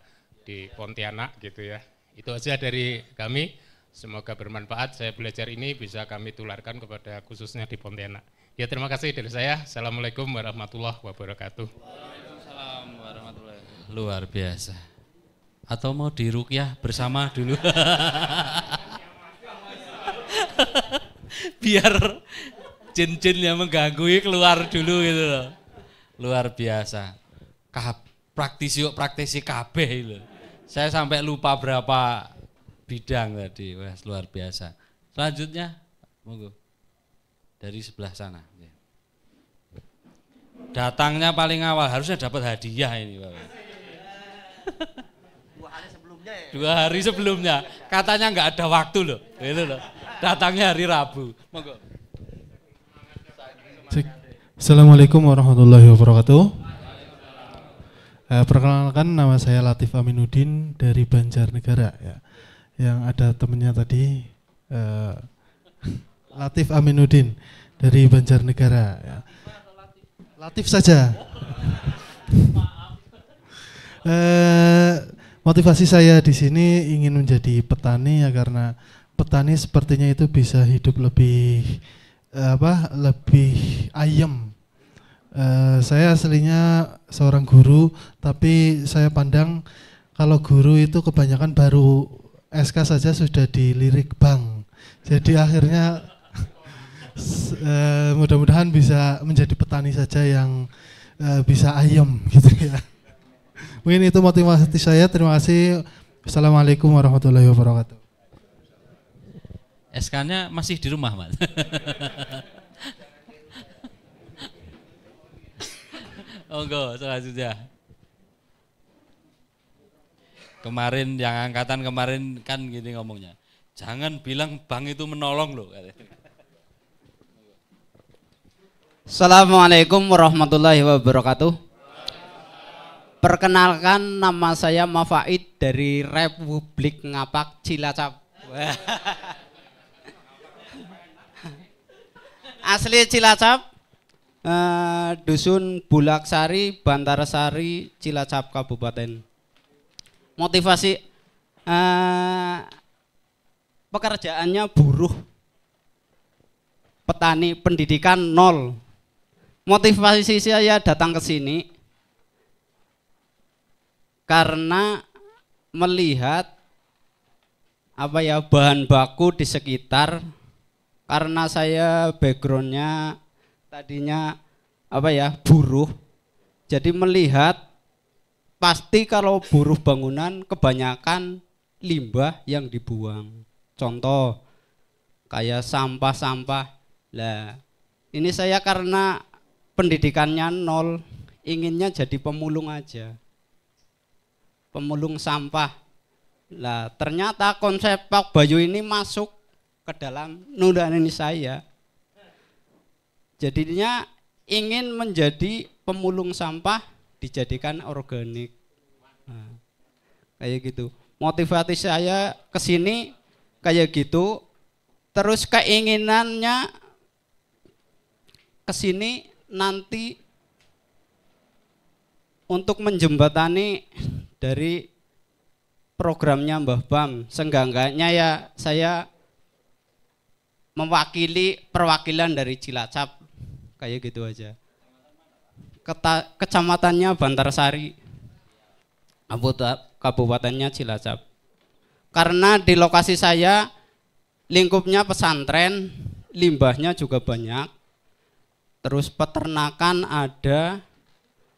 [SPEAKER 18] di Pontianak gitu ya. Itu aja dari kami, semoga bermanfaat. Saya belajar ini bisa kami tularkan kepada khususnya di Pontianak. Ya terima kasih dari saya. Assalamualaikum warahmatullahi wabarakatuh.
[SPEAKER 2] Waalaikumsalam warahmatullahi wabarakatuh. Luar biasa. Atau mau diruqyah bersama dulu? Biar jin-jin yang mengganggu keluar dulu gitu loh. Luar biasa. Praktisi kabeh itu. Saya sampai lupa berapa bidang tadi. Wah, luar biasa. Selanjutnya, monggo. Dari sebelah sana. Datangnya paling awal, harusnya dapat hadiah ini Bapak.
[SPEAKER 12] 2 hari sebelumnya ya?
[SPEAKER 2] 2 hari sebelumnya. Katanya nggak ada waktu loh. Gitu loh. Datangnya hari Rabu. Monggo.
[SPEAKER 19] Assalamualaikum warahmatullahi wabarakatuh. Perkenalkan, nama saya Latif Aminuddin dari Banjarnegara ya. Yang ada temennya tadi Latif Aminuddin dari Banjarnegara ya. Latif saja. Motivasi saya di sini ingin menjadi petani ya, karena petani sepertinya itu bisa hidup lebih lebih ayem. Saya aslinya seorang guru, tapi saya pandang kalau guru itu kebanyakan baru SK saja sudah dilirik bank. Jadi akhirnya mudah-mudahan bisa menjadi petani saja yang bisa ayem gitu ya. Mungkin itu motivasi saya. Terima kasih. Assalamualaikum warahmatullahi wabarakatuh.
[SPEAKER 2] SK-nya masih di rumah, Mas. Monggo, selanjutnya. Kemarin yang angkatan kemarin kan gini ngomongnya. Jangan bilang bank itu menolong loh.
[SPEAKER 20] Assalamualaikum warahmatullahi wabarakatuh. Perkenalkan, nama saya Mafaid dari Republik Ngapak Cilacap. Asli Cilacap. Dusun Bulaksari, Bantarsari, Cilacap Kabupaten. Motivasi pekerjaannya buruh, petani, pendidikan nol. Motivasi saya datang ke sini karena melihat bahan baku di sekitar, karena saya backgroundnya tadinya buruh, jadi melihat pasti kalau buruh bangunan kebanyakan limbah yang dibuang. Contoh kayak sampah-sampah. Lah, ini saya karena pendidikannya nol, inginnya jadi pemulung aja. pemulung sampah. Lah ternyata konsep Pak Bayu ini masuk ke dalam nurani saya. Jadinya ingin menjadi pemulung sampah dijadikan organik. Nah, kayak gitu. Motivasi saya ke sini kayak gitu. Terus keinginannya ke sini nanti untuk menjembatani dari programnya Mbah Bam. Seenggak-enggaknya ya saya mewakili perwakilan dari Cilacap. Kayak gitu aja. Kecamatannya Bantarsari, kabupatennya Cilacap. Karena di lokasi saya lingkupnya pesantren, limbahnya juga banyak. Terus peternakan ada,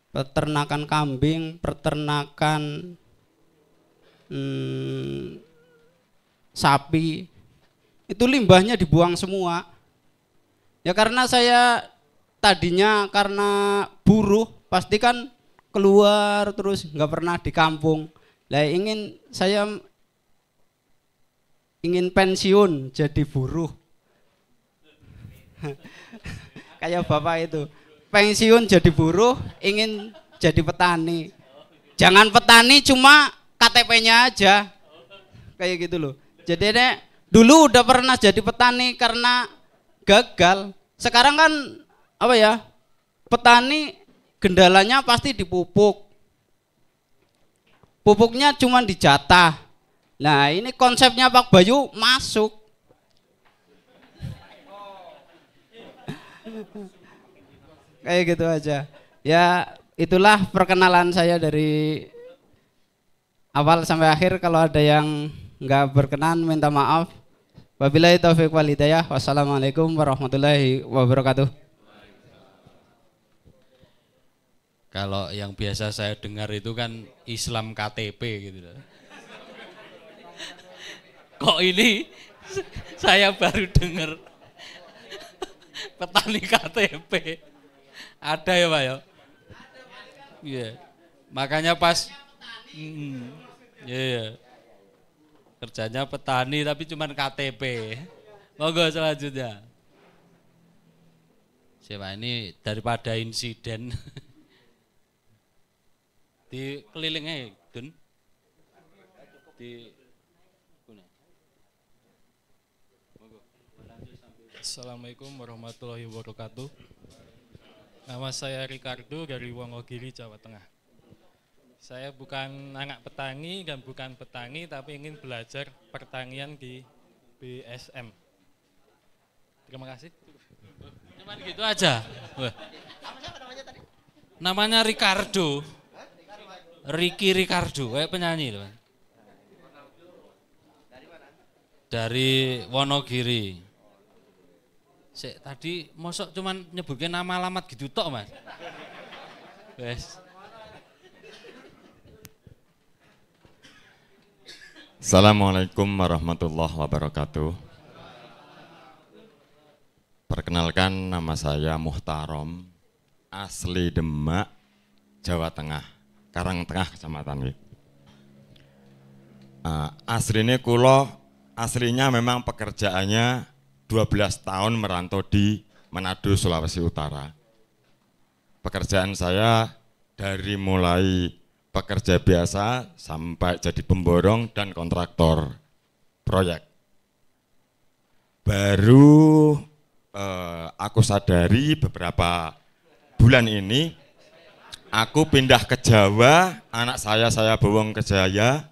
[SPEAKER 20] peternakan kambing, peternakan sapi. Itu limbahnya dibuang semua. Ya karena saya tadinya karena buruh pasti kan keluar terus nggak pernah di kampung. Lah saya ingin pensiun jadi buruh. Kayak bapak itu pensiun jadi buruh, ingin jadi petani. Jangan petani cuma KTP-nya aja, kayak gitu loh. Jadi dulu udah pernah jadi petani karena gagal. Sekarang kan apa ya, petani gendalanya pasti dipupuk. Pupuknya cuma dijatah. Nah ini konsepnya Pak Bayu masuk. Kayak gitu aja. Ya itulah perkenalan saya dari awal sampai akhir. Kalau ada yang nggak berkenan minta maaf. Wabillahi taufiq wal hidayah. Wassalamualaikum warahmatullahi wabarakatuh.
[SPEAKER 2] Kalau yang biasa saya dengar itu kan Islam KTP gitu loh. Kok ini saya baru dengar petani KTP. Ada ya Pak ya? Iya. Makanya pas iya. Kerjanya petani tapi cuman KTP. Monggo selanjutnya. Siapa ini daripada insiden di kelilingnya Dun. Di
[SPEAKER 21] Assalamualaikum warahmatullahi wabarakatuh. Nama saya Ricardo dari Wonogiri, Jawa Tengah. Saya bukan anak petani dan bukan petani, tapi ingin belajar pertanian di BSM. Terima kasih.
[SPEAKER 2] Cuman gitu aja. Wah. Namanya Ricardo. Ricky Ricardo, kayak penyanyi loh. Dari Wonogiri. Tadi mosok cuman nyebutnya nama alamat gitu tok Mas. Wes.
[SPEAKER 22] Assalamualaikum warahmatullahi wabarakatuh. Perkenalkan, nama saya Muhtarom, asli Demak, Jawa Tengah, Karangtengah kecamatan. Aslinya kulo, aslinya memang pekerjaannya 12 tahun merantau di Manado, Sulawesi Utara. Pekerjaan saya dari mulai pekerja biasa sampai jadi pemborong dan kontraktor proyek. Baru aku sadari beberapa bulan ini aku pindah ke Jawa, anak saya bawa ke Jaya,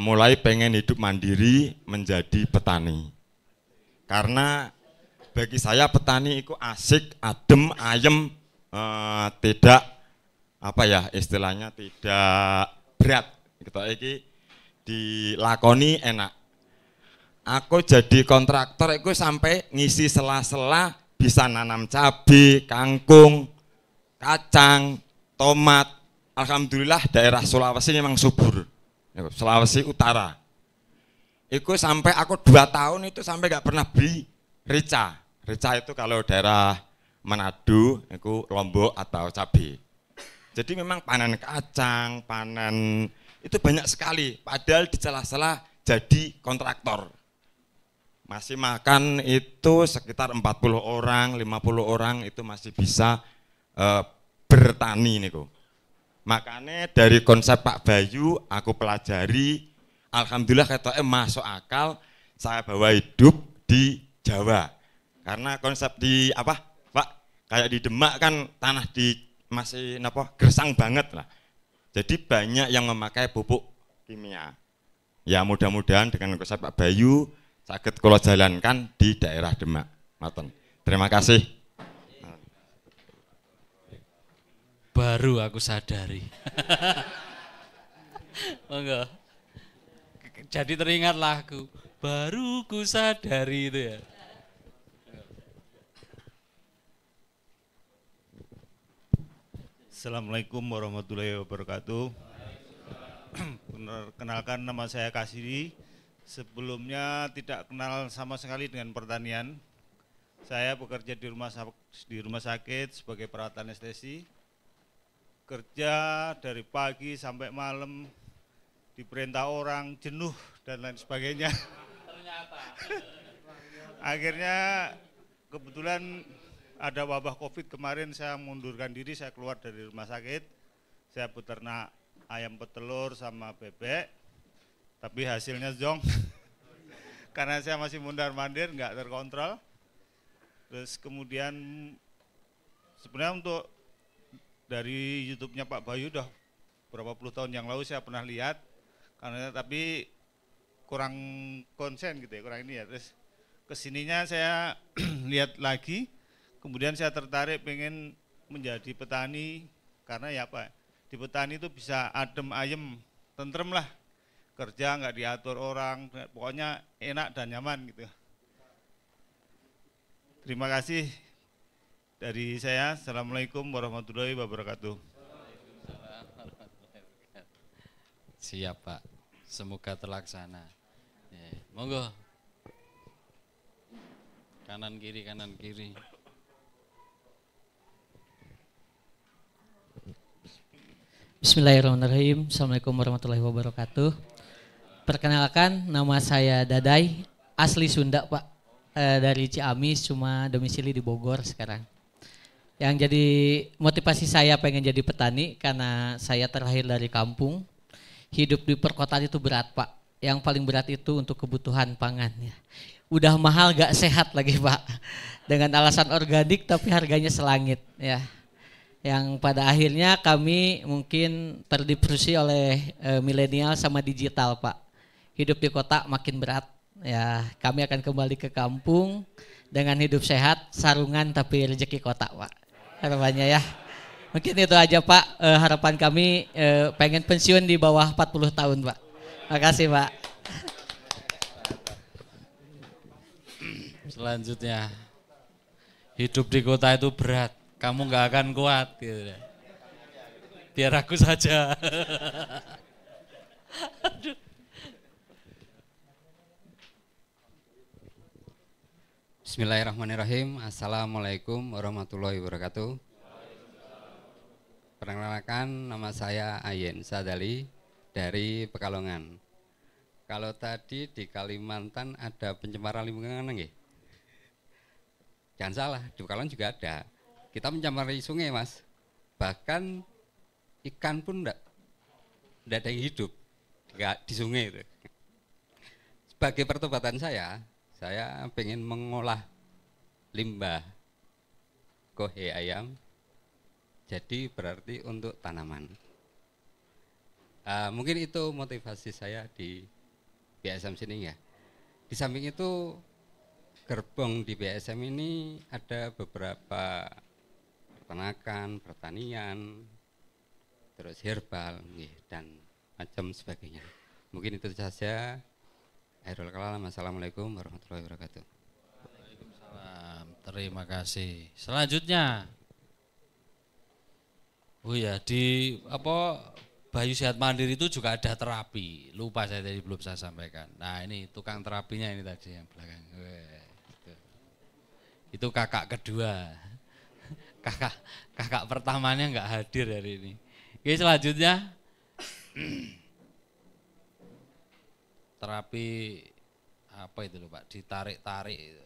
[SPEAKER 22] mulai pengen hidup mandiri menjadi petani. Karena bagi saya petani itu asik, adem, ayem, tidak apa ya istilahnya tidak berat. Kita iki dilakoni enak. Aku jadi kontraktor itu sampai ngisi sela-sela bisa nanam cabai, kangkung, kacang, tomat. Alhamdulillah daerah Sulawesi memang subur. Sulawesi Utara. Itu sampai aku 2 tahun itu sampai gak pernah beli rica. Rica itu kalau daerah Manado, itu lombok atau cabai. Jadi memang panen kacang, panen itu banyak sekali. Padahal di sela-sela jadi kontraktor. Masih makan itu sekitar 40 orang, 50 orang itu masih bisa bertani niku. Makanya dari konsep Pak Bayu aku pelajari, alhamdulillah ketoknya masuk akal, saya bawa hidup di Jawa. Karena konsep di apa, Pak, kayak di Demak kan tanah di masih gersang banget lah. Jadi banyak yang memakai pupuk kimia. Ya mudah-mudahan dengan konsep Pak Bayu saged kula jalankan di daerah Demak. Maten. Terima kasih.
[SPEAKER 2] Baru aku sadari. Monggo. Jadi teringatlah aku. Baru ku sadari itu ya.
[SPEAKER 1] Assalamualaikum warahmatullahi wabarakatuh. Perkenalkan, nama saya Kasiri. Sebelumnya tidak kenal sama sekali dengan pertanian. Saya bekerja di rumah sakit sebagai perawat anestesi. Kerja dari pagi sampai malam, diperintah orang, jenuh dan lain sebagainya. Akhirnya kebetulan ada wabah COVID kemarin, saya mundurkan diri, saya keluar dari rumah sakit. Saya beternak ayam petelur sama bebek. Tapi hasilnya zong, karena saya masih mundar-mandir, nggak terkontrol. Terus kemudian sebenarnya untuk dari YouTube-nya Pak Bayu udah berapa puluh tahun yang lalu saya pernah lihat, karena tapi kurang konsen gitu ya, kurang ini ya. Terus kesininya saya lihat lagi, kemudian saya tertarik pengen menjadi petani, karena ya Pak, di petani itu bisa adem ayem, tentrem lah. Kerja nggak diatur orang, pokoknya enak dan nyaman gitu. Terima kasih dari saya. Assalamualaikum warahmatullahi wabarakatuh.
[SPEAKER 2] Siap Pak, semoga terlaksana. Monggo. Kanan kiri, kanan kiri.
[SPEAKER 3] Bismillahirrahmanirrahim. Assalamualaikum warahmatullahi wabarakatuh. Perkenalkan, nama saya Dadai, asli Sunda Pak, dari Ciamis, cuma domisili di Bogor sekarang. Yang jadi motivasi saya pengen jadi petani karena saya terlahir dari kampung. Hidup di perkotaan itu berat Pak. Yang paling berat itu untuk kebutuhan pangan ya. Udah mahal gak sehat lagi Pak. Dengan alasan organik tapi harganya selangit ya. Yang pada akhirnya kami mungkin terdistribusi oleh milenial sama digital Pak. Hidup di kota makin berat ya, kami akan kembali ke kampung dengan hidup sehat, sarungan tapi rezeki kota Pak, harapannya ya. Mungkin itu aja Pak, harapan kami pengen pensiun di bawah 40 tahun Pak. Makasih Pak.
[SPEAKER 2] Selanjutnya, hidup di kota itu berat, kamu nggak akan kuat gitu. Biar aku saja. Aduh.
[SPEAKER 23] Bismillahirrahmanirrahim. Assalamualaikum warahmatullahi wabarakatuh. Perkenalkan, nama saya Ayen Sadali dari Pekalongan. Kalau tadi di Kalimantan ada pencemaran lingkungan nggih? Jangan salah, di Pekalongan juga ada. Kita mencemari sungai Mas. Bahkan ikan pun enggak ada yang hidup di sungai itu. Sebagai pertobatan saya pengen mengolah limbah kohe ayam jadi berarti untuk tanaman. Mungkin itu motivasi saya di BSM sini ya. Di samping itu gerbong di BSM ini ada beberapa peternakan, pertanian, terus herbal dan macam sebagainya. Mungkin itu saja. Akhirul kalam, assalamualaikum warahmatullahi wabarakatuh.
[SPEAKER 2] Waalaikumsalam. Terima kasih. Selanjutnya, oh ya, di Bayu Sehat Mandiri itu juga ada terapi. Lupa saya tadi belum saya sampaikan. Nah ini tukang terapinya ini tadi yang belakang. Itu kakak kedua. Kakak pertamanya nggak hadir hari ini. Oke, selanjutnya terapi apa itu loh Pak, ditarik-tarik.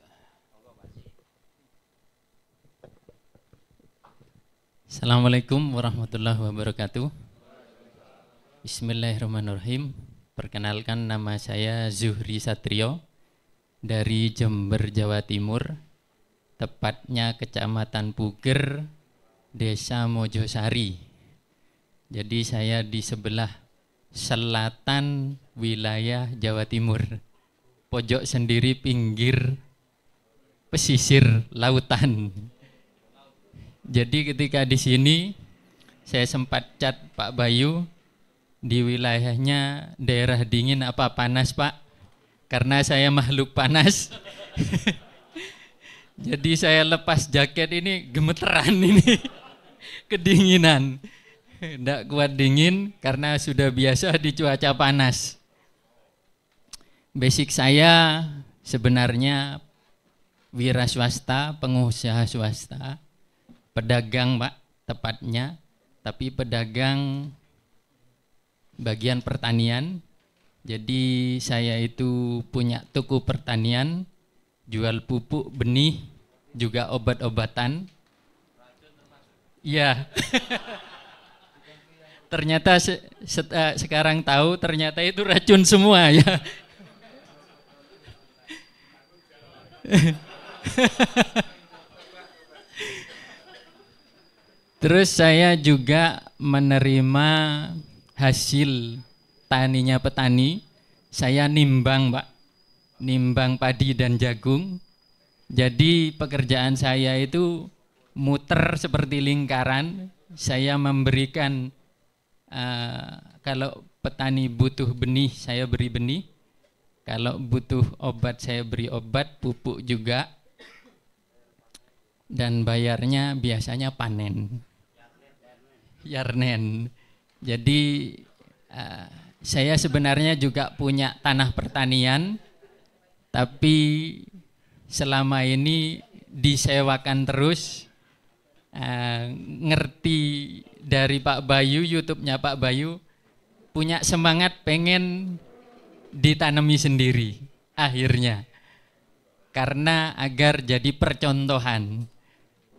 [SPEAKER 4] Assalamualaikum warahmatullahi wabarakatuh. Bismillahirrahmanirrahim. Perkenalkan, nama saya Zuhri Satrio dari Jember, Jawa Timur. Tepatnya Kecamatan Puger, Desa Mojosari. Jadi saya di sebelah selatan wilayah Jawa Timur. Pojok sendiri pinggir pesisir lautan. Jadi ketika di sini saya sempat chat Pak Bayu, di wilayahnya daerah dingin apa panas Pak? Karena saya makhluk panas. Jadi saya lepas jaket ini gemeteran ini. Kedinginan. Tidak kuat dingin karena sudah biasa di cuaca panas. Basic saya sebenarnya wira swasta, pengusaha swasta. Pedagang Pak tepatnya, tapi pedagang bagian pertanian. Jadi saya itu punya toko pertanian, jual pupuk, benih, juga obat-obatan. Iya. Ternyata sekarang tahu ternyata itu racun semua ya. Terus saya juga menerima hasil taninya petani. Saya nimbang Pak, nimbang padi dan jagung. Jadi pekerjaan saya itu muter seperti lingkaran. Saya memberikan, kalau petani butuh benih saya beri benih. Kalau butuh obat saya beri obat, pupuk juga. Dan bayarnya biasanya panen. Yarnen. Jadi saya sebenarnya juga punya tanah pertanian, tapi selama ini disewakan terus. Ngerti dari Pak Bayu, YouTube-nya Pak Bayu, punya semangat pengen ditanami sendiri akhirnya. Karena agar jadi percontohan.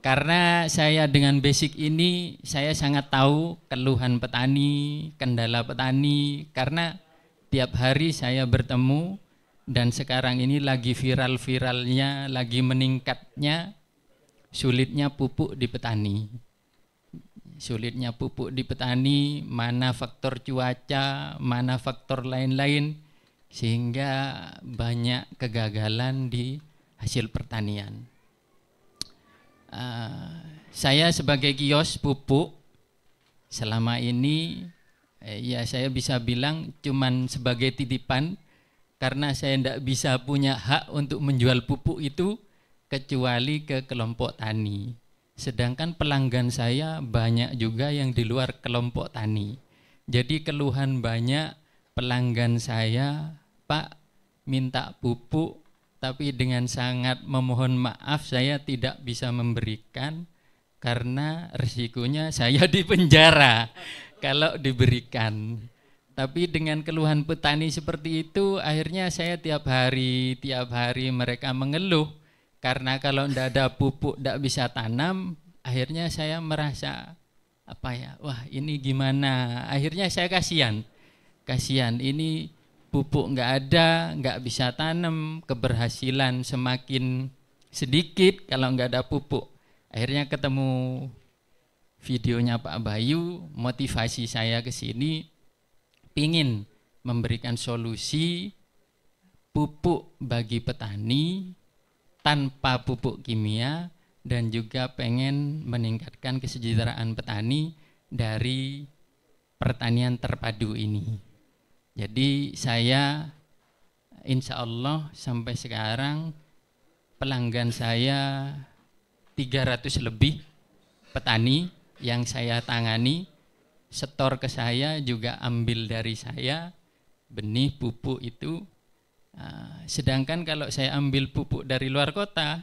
[SPEAKER 4] Karena saya dengan basic ini saya sangat tahu keluhan petani, kendala petani, karena tiap hari saya bertemu dan sekarang ini lagi viral-viralnya, lagi meningkatnya sulitnya pupuk di petani. Sulitnya pupuk di petani, mana faktor cuaca, mana faktor lain-lain, sehingga banyak kegagalan di hasil pertanian. Saya sebagai kios pupuk selama ini ya saya bisa bilang cuman sebagai titipan, karena saya tidak bisa punya hak untuk menjual pupuk itu kecuali ke kelompok tani. Sedangkan pelanggan saya banyak juga yang di luar kelompok tani. Jadi keluhan banyak pelanggan saya, Pak minta pupuk tapi dengan sangat memohon maaf saya tidak bisa memberikan karena risikonya saya di penjara kalau diberikan. Tapi dengan keluhan petani seperti itu akhirnya saya tiap hari mereka mengeluh karena kalau tidak ada pupuk tidak bisa tanam. Akhirnya saya merasa wah ini gimana, akhirnya saya kasihan ini pupuk nggak ada, nggak bisa tanam, keberhasilan semakin sedikit kalau nggak ada pupuk. Akhirnya ketemu videonya Pak Bayu, motivasi saya ke sini, pingin memberikan solusi pupuk bagi petani tanpa pupuk kimia dan juga pengen meningkatkan kesejahteraan petani dari pertanian terpadu ini. Jadi saya insya Allah sampai sekarang pelanggan saya 300 lebih petani yang saya tangani, setor ke saya juga ambil dari saya benih pupuk itu. Sedangkan kalau saya ambil pupuk dari luar kota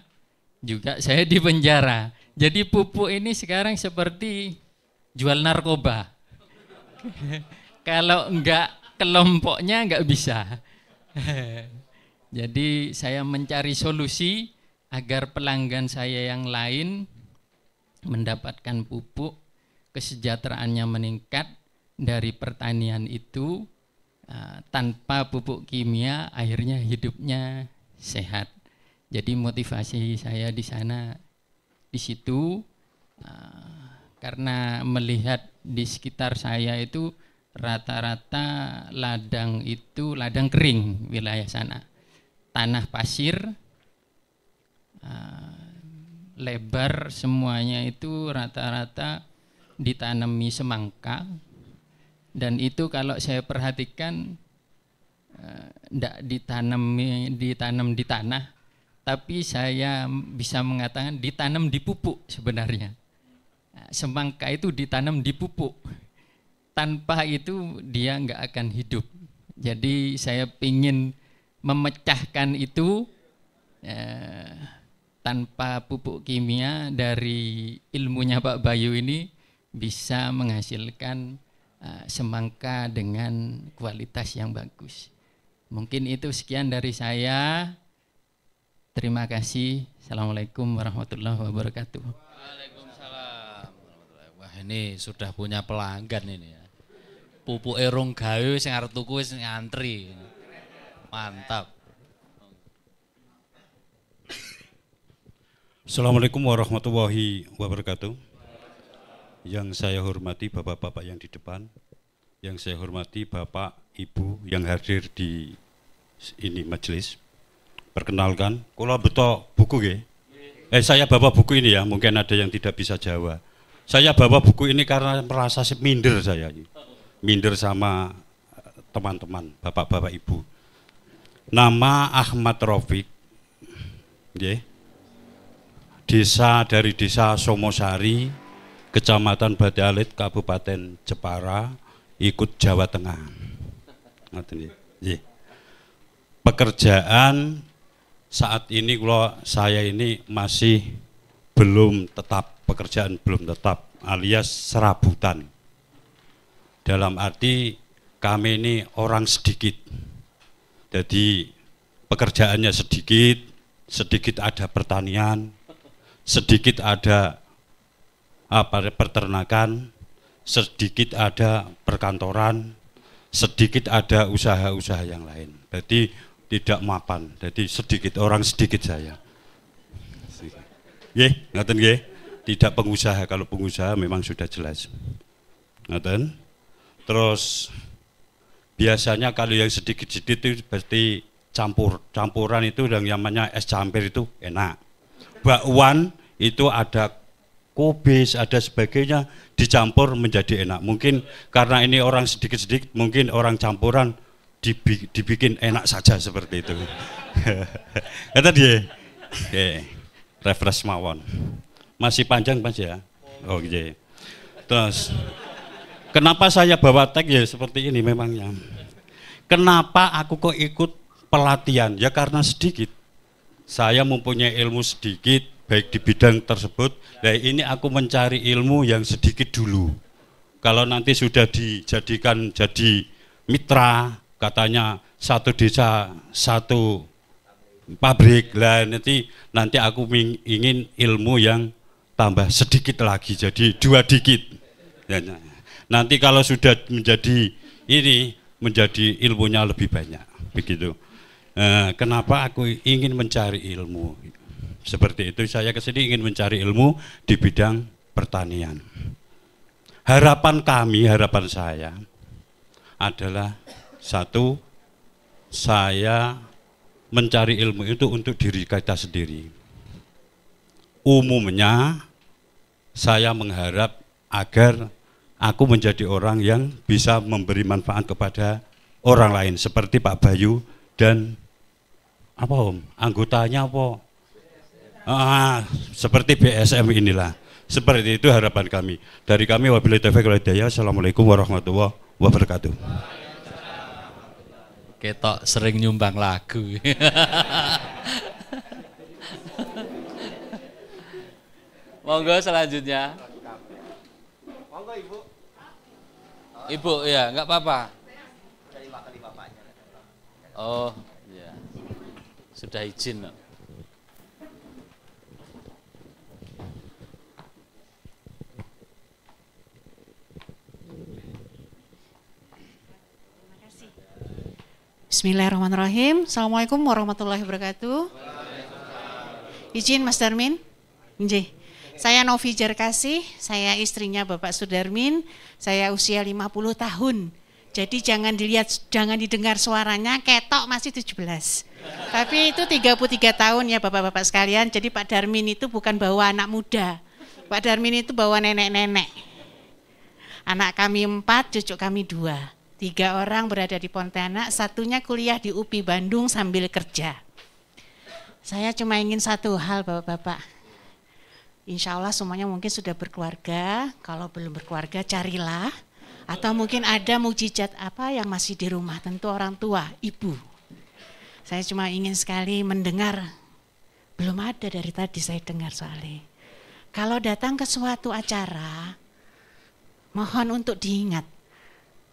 [SPEAKER 4] juga saya di penjara. Jadi pupuk ini sekarang seperti jual narkoba. Kalau enggak kelompoknya enggak bisa. Jadi saya mencari solusi agar pelanggan saya yang lain mendapatkan pupuk, kesejahteraannya meningkat dari pertanian itu, tanpa pupuk kimia akhirnya hidupnya sehat. Jadi motivasi saya di sana di situ, karena melihat di sekitar saya itu rata-rata ladang itu ladang kering wilayah sana, tanah pasir, lebar semuanya itu rata-rata ditanami semangka, dan itu kalau saya perhatikan tidak ditanam di tanah, tapi saya bisa mengatakan ditanam di pupuk sebenarnya. Semangka itu ditanam di pupuk, tanpa itu dia nggak akan hidup. Jadi saya ingin memecahkan itu, tanpa pupuk kimia, dari ilmunya Pak Bayu ini bisa menghasilkan semangka dengan kualitas yang bagus. Mungkin itu sekian dari saya. Terima kasih. Assalamualaikum warahmatullahi wabarakatuh.
[SPEAKER 2] Waalaikumsalam. Wah, ini sudah punya pelanggan ini ya. Pupuk erung gawe sing arep tuku wis ngantri. Mantap.
[SPEAKER 5] Assalamualaikum warahmatullahi wabarakatuh. Yang saya hormati bapak-bapak yang di depan, yang saya hormati bapak, ibu yang hadir di ini majelis. Perkenalkan, kula beto buku nggih. Saya bawa buku ini ya, mungkin ada yang tidak bisa Jawa. Saya bawa buku ini karena merasa minder saya. Minder sama teman-teman, bapak-bapak ibu. Nama Ahmad Rafiq. Nggih. Dari desa Somosari, Kecamatan Badalit, Kabupaten Jepara, ikut Jawa Tengah. Pekerjaan saat ini kalau saya ini masih belum tetap, pekerjaan belum tetap, alias serabutan. Dalam arti kami ini orang sedikit, jadi pekerjaannya sedikit, sedikit ada pertanian, sedikit ada peternakan, sedikit ada perkantoran, sedikit ada usaha-usaha yang lain. Jadi tidak mapan, jadi sedikit, orang sedikit saya. Nggih, ngaten nggih. Tidak pengusaha, kalau pengusaha memang sudah jelas. Ngaten. Terus biasanya kalau yang sedikit-sedikit itu pasti campuran itu yang namanya es campur itu enak. Bakwan itu ada kubis, ada sebagainya, dicampur menjadi enak. Mungkin karena ini orang sedikit-sedikit, mungkin orang campuran dibikin enak saja seperti itu. Kata dia, refresh mawon. Masih panjang Mas ya? Oh iya. Terus, kenapa saya bawa tag ya seperti ini memangnya? Kenapa aku kok ikut pelatihan? Ya karena sedikit. Saya mempunyai ilmu sedikit, baik di bidang tersebut. Nah ini aku mencari ilmu yang sedikit dulu. Kalau nanti sudah dijadikan jadi mitra, katanya satu desa satu pabrik lah, nanti aku ingin ilmu yang tambah sedikit lagi, jadi dua dikit. Nanti kalau sudah menjadi ini, menjadi ilmunya lebih banyak, begitu. Kenapa aku ingin mencari ilmu seperti itu? Saya kesini ingin mencari ilmu di bidang pertanian. Harapan kami, harapan saya adalah satu, saya mencari ilmu itu untuk diri kita sendiri. Umumnya saya mengharap agar aku menjadi orang yang bisa memberi manfaat kepada orang lain seperti Pak Bayu dan apa Om, anggotanya apa? Seperti BSM inilah. Seperti itu harapan kami. Dari kami wabillahi taufiq wal hidayah. Assalamualaikum warahmatullahi wabarakatuh.
[SPEAKER 2] Ketok sering nyumbang lagu. Monggo selanjutnya.
[SPEAKER 12] Monggo Ibu.
[SPEAKER 2] Ibu ya, nggak apa-apa. Oh, ya. Sudah izin. Loh.
[SPEAKER 7] Bismillahirrahmanirrahim. Assalamualaikum warahmatullahi wabarakatuh. Izin Mas Darmin. Nggih. Saya Novi Jarkasih, saya istrinya Bapak Sudarmin. Saya usia 50 tahun. Jadi jangan dilihat, jangan didengar suaranya, ketok masih 17. Tapi itu 33 tahun ya Bapak-bapak sekalian. Jadi Pak Darmin itu bukan bawa anak muda. Pak Darmin itu bawa nenek-nenek. Anak kami 4, cucu kami 2. 3 orang berada di Pontianak, satunya kuliah di UPI Bandung sambil kerja. Saya cuma ingin satu hal Bapak-bapak. Insya Allah semuanya mungkin sudah berkeluarga, kalau belum berkeluarga carilah. Atau mungkin ada mukjizat apa yang masih di rumah, tentu orang tua, ibu. Saya cuma ingin sekali mendengar, belum ada dari tadi saya dengar soalnya. Kalau datang ke suatu acara, mohon untuk diingat.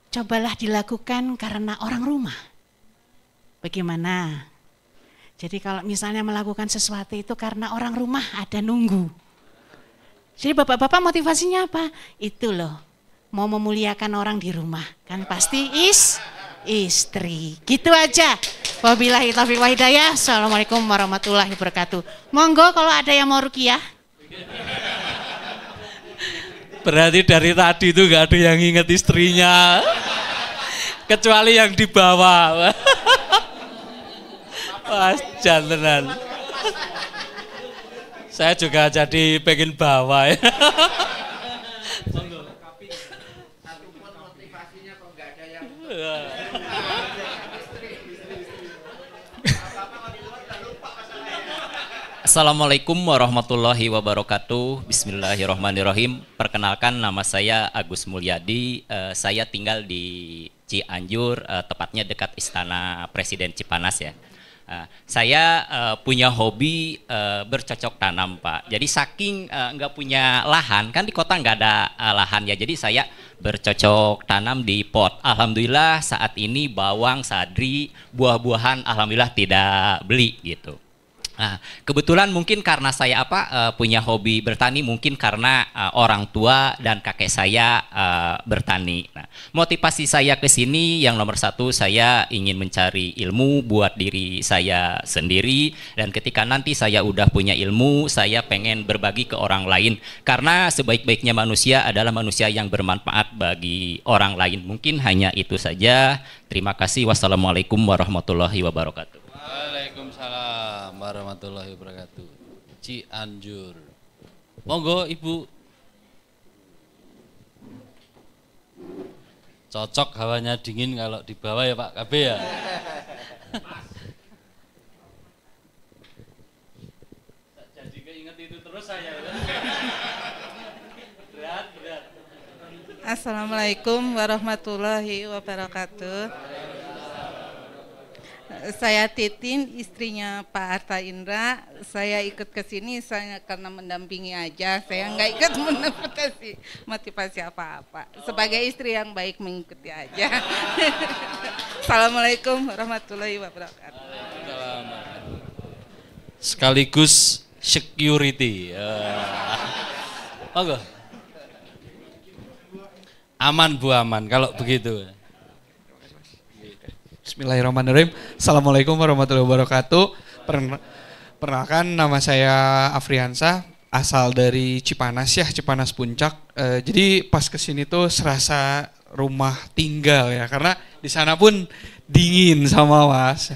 [SPEAKER 7] Cobalah dilakukan karena orang rumah. Bagaimana? Jadi kalau misalnya melakukan sesuatu itu karena orang rumah ada nunggu. Jadi bapak-bapak motivasinya apa? Itu loh, mau memuliakan orang di rumah. Kan pasti istri. Gitu aja. Wabillahi taufiq wal hidayah. Assalamualaikum warahmatullahi wabarakatuh. Monggo kalau ada yang mau ruqyah.
[SPEAKER 2] Berarti dari tadi itu nggak ada yang ingat istrinya, kecuali yang di bawah. Wah, jantenan. Saya juga jadi pengen bawa ya.
[SPEAKER 8] Assalamualaikum warahmatullahi wabarakatuh. Bismillahirrahmanirrahim. Perkenalkan, nama saya Agus Mulyadi. Saya tinggal di Cianjur, tepatnya dekat Istana Presiden Cipanas ya. Saya punya hobi bercocok tanam Pak. Jadi saking nggak punya lahan, kan di kota nggak ada lahan ya. Jadi saya bercocok tanam di pot. Alhamdulillah saat ini bawang, sadri, buah-buahan alhamdulillah tidak beli gitu. Nah, kebetulan mungkin karena saya punya hobi bertani, mungkin karena orang tua dan kakek saya bertani. Nah, motivasi saya ke sini yang nomor satu, saya ingin mencari ilmu buat diri saya sendiri, dan ketika nanti saya udah punya ilmu, saya pengen berbagi ke orang lain, karena sebaik-baiknya manusia adalah manusia yang bermanfaat bagi orang lain. Mungkin hanya itu saja. Terima kasih. Wassalamualaikum warahmatullahi wabarakatuh.
[SPEAKER 2] Waalaikumsalam warahmatullahi wabarakatuh. Cianjur. Monggo Ibu. Cocok, hawanya dingin kalau di bawah ya Pak KB ya. Jadi keinget itu terus saya. Berat.
[SPEAKER 9] Assalamualaikum warahmatullahi wabarakatuh. Saya Titin, istrinya Pak Arta Indra. Saya ikut ke sini saya karena mendampingi aja. Saya nggak ikut motivasi apa-apa. Sebagai istri yang baik mengikuti aja. Assalamualaikum warahmatullahi wabarakatuh.
[SPEAKER 2] Sekaligus security. Monggo. Aman Bu, aman kalau begitu.
[SPEAKER 24] Bismillahirrahmanirrahim. Assalamualaikum warahmatullahi wabarakatuh. Perkenalkan, nama saya Afriansah, asal dari Cipanas ya, Cipanas Puncak. Jadi pas kesini tuh serasa rumah tinggal ya, karena di sana pun dingin sama Mas.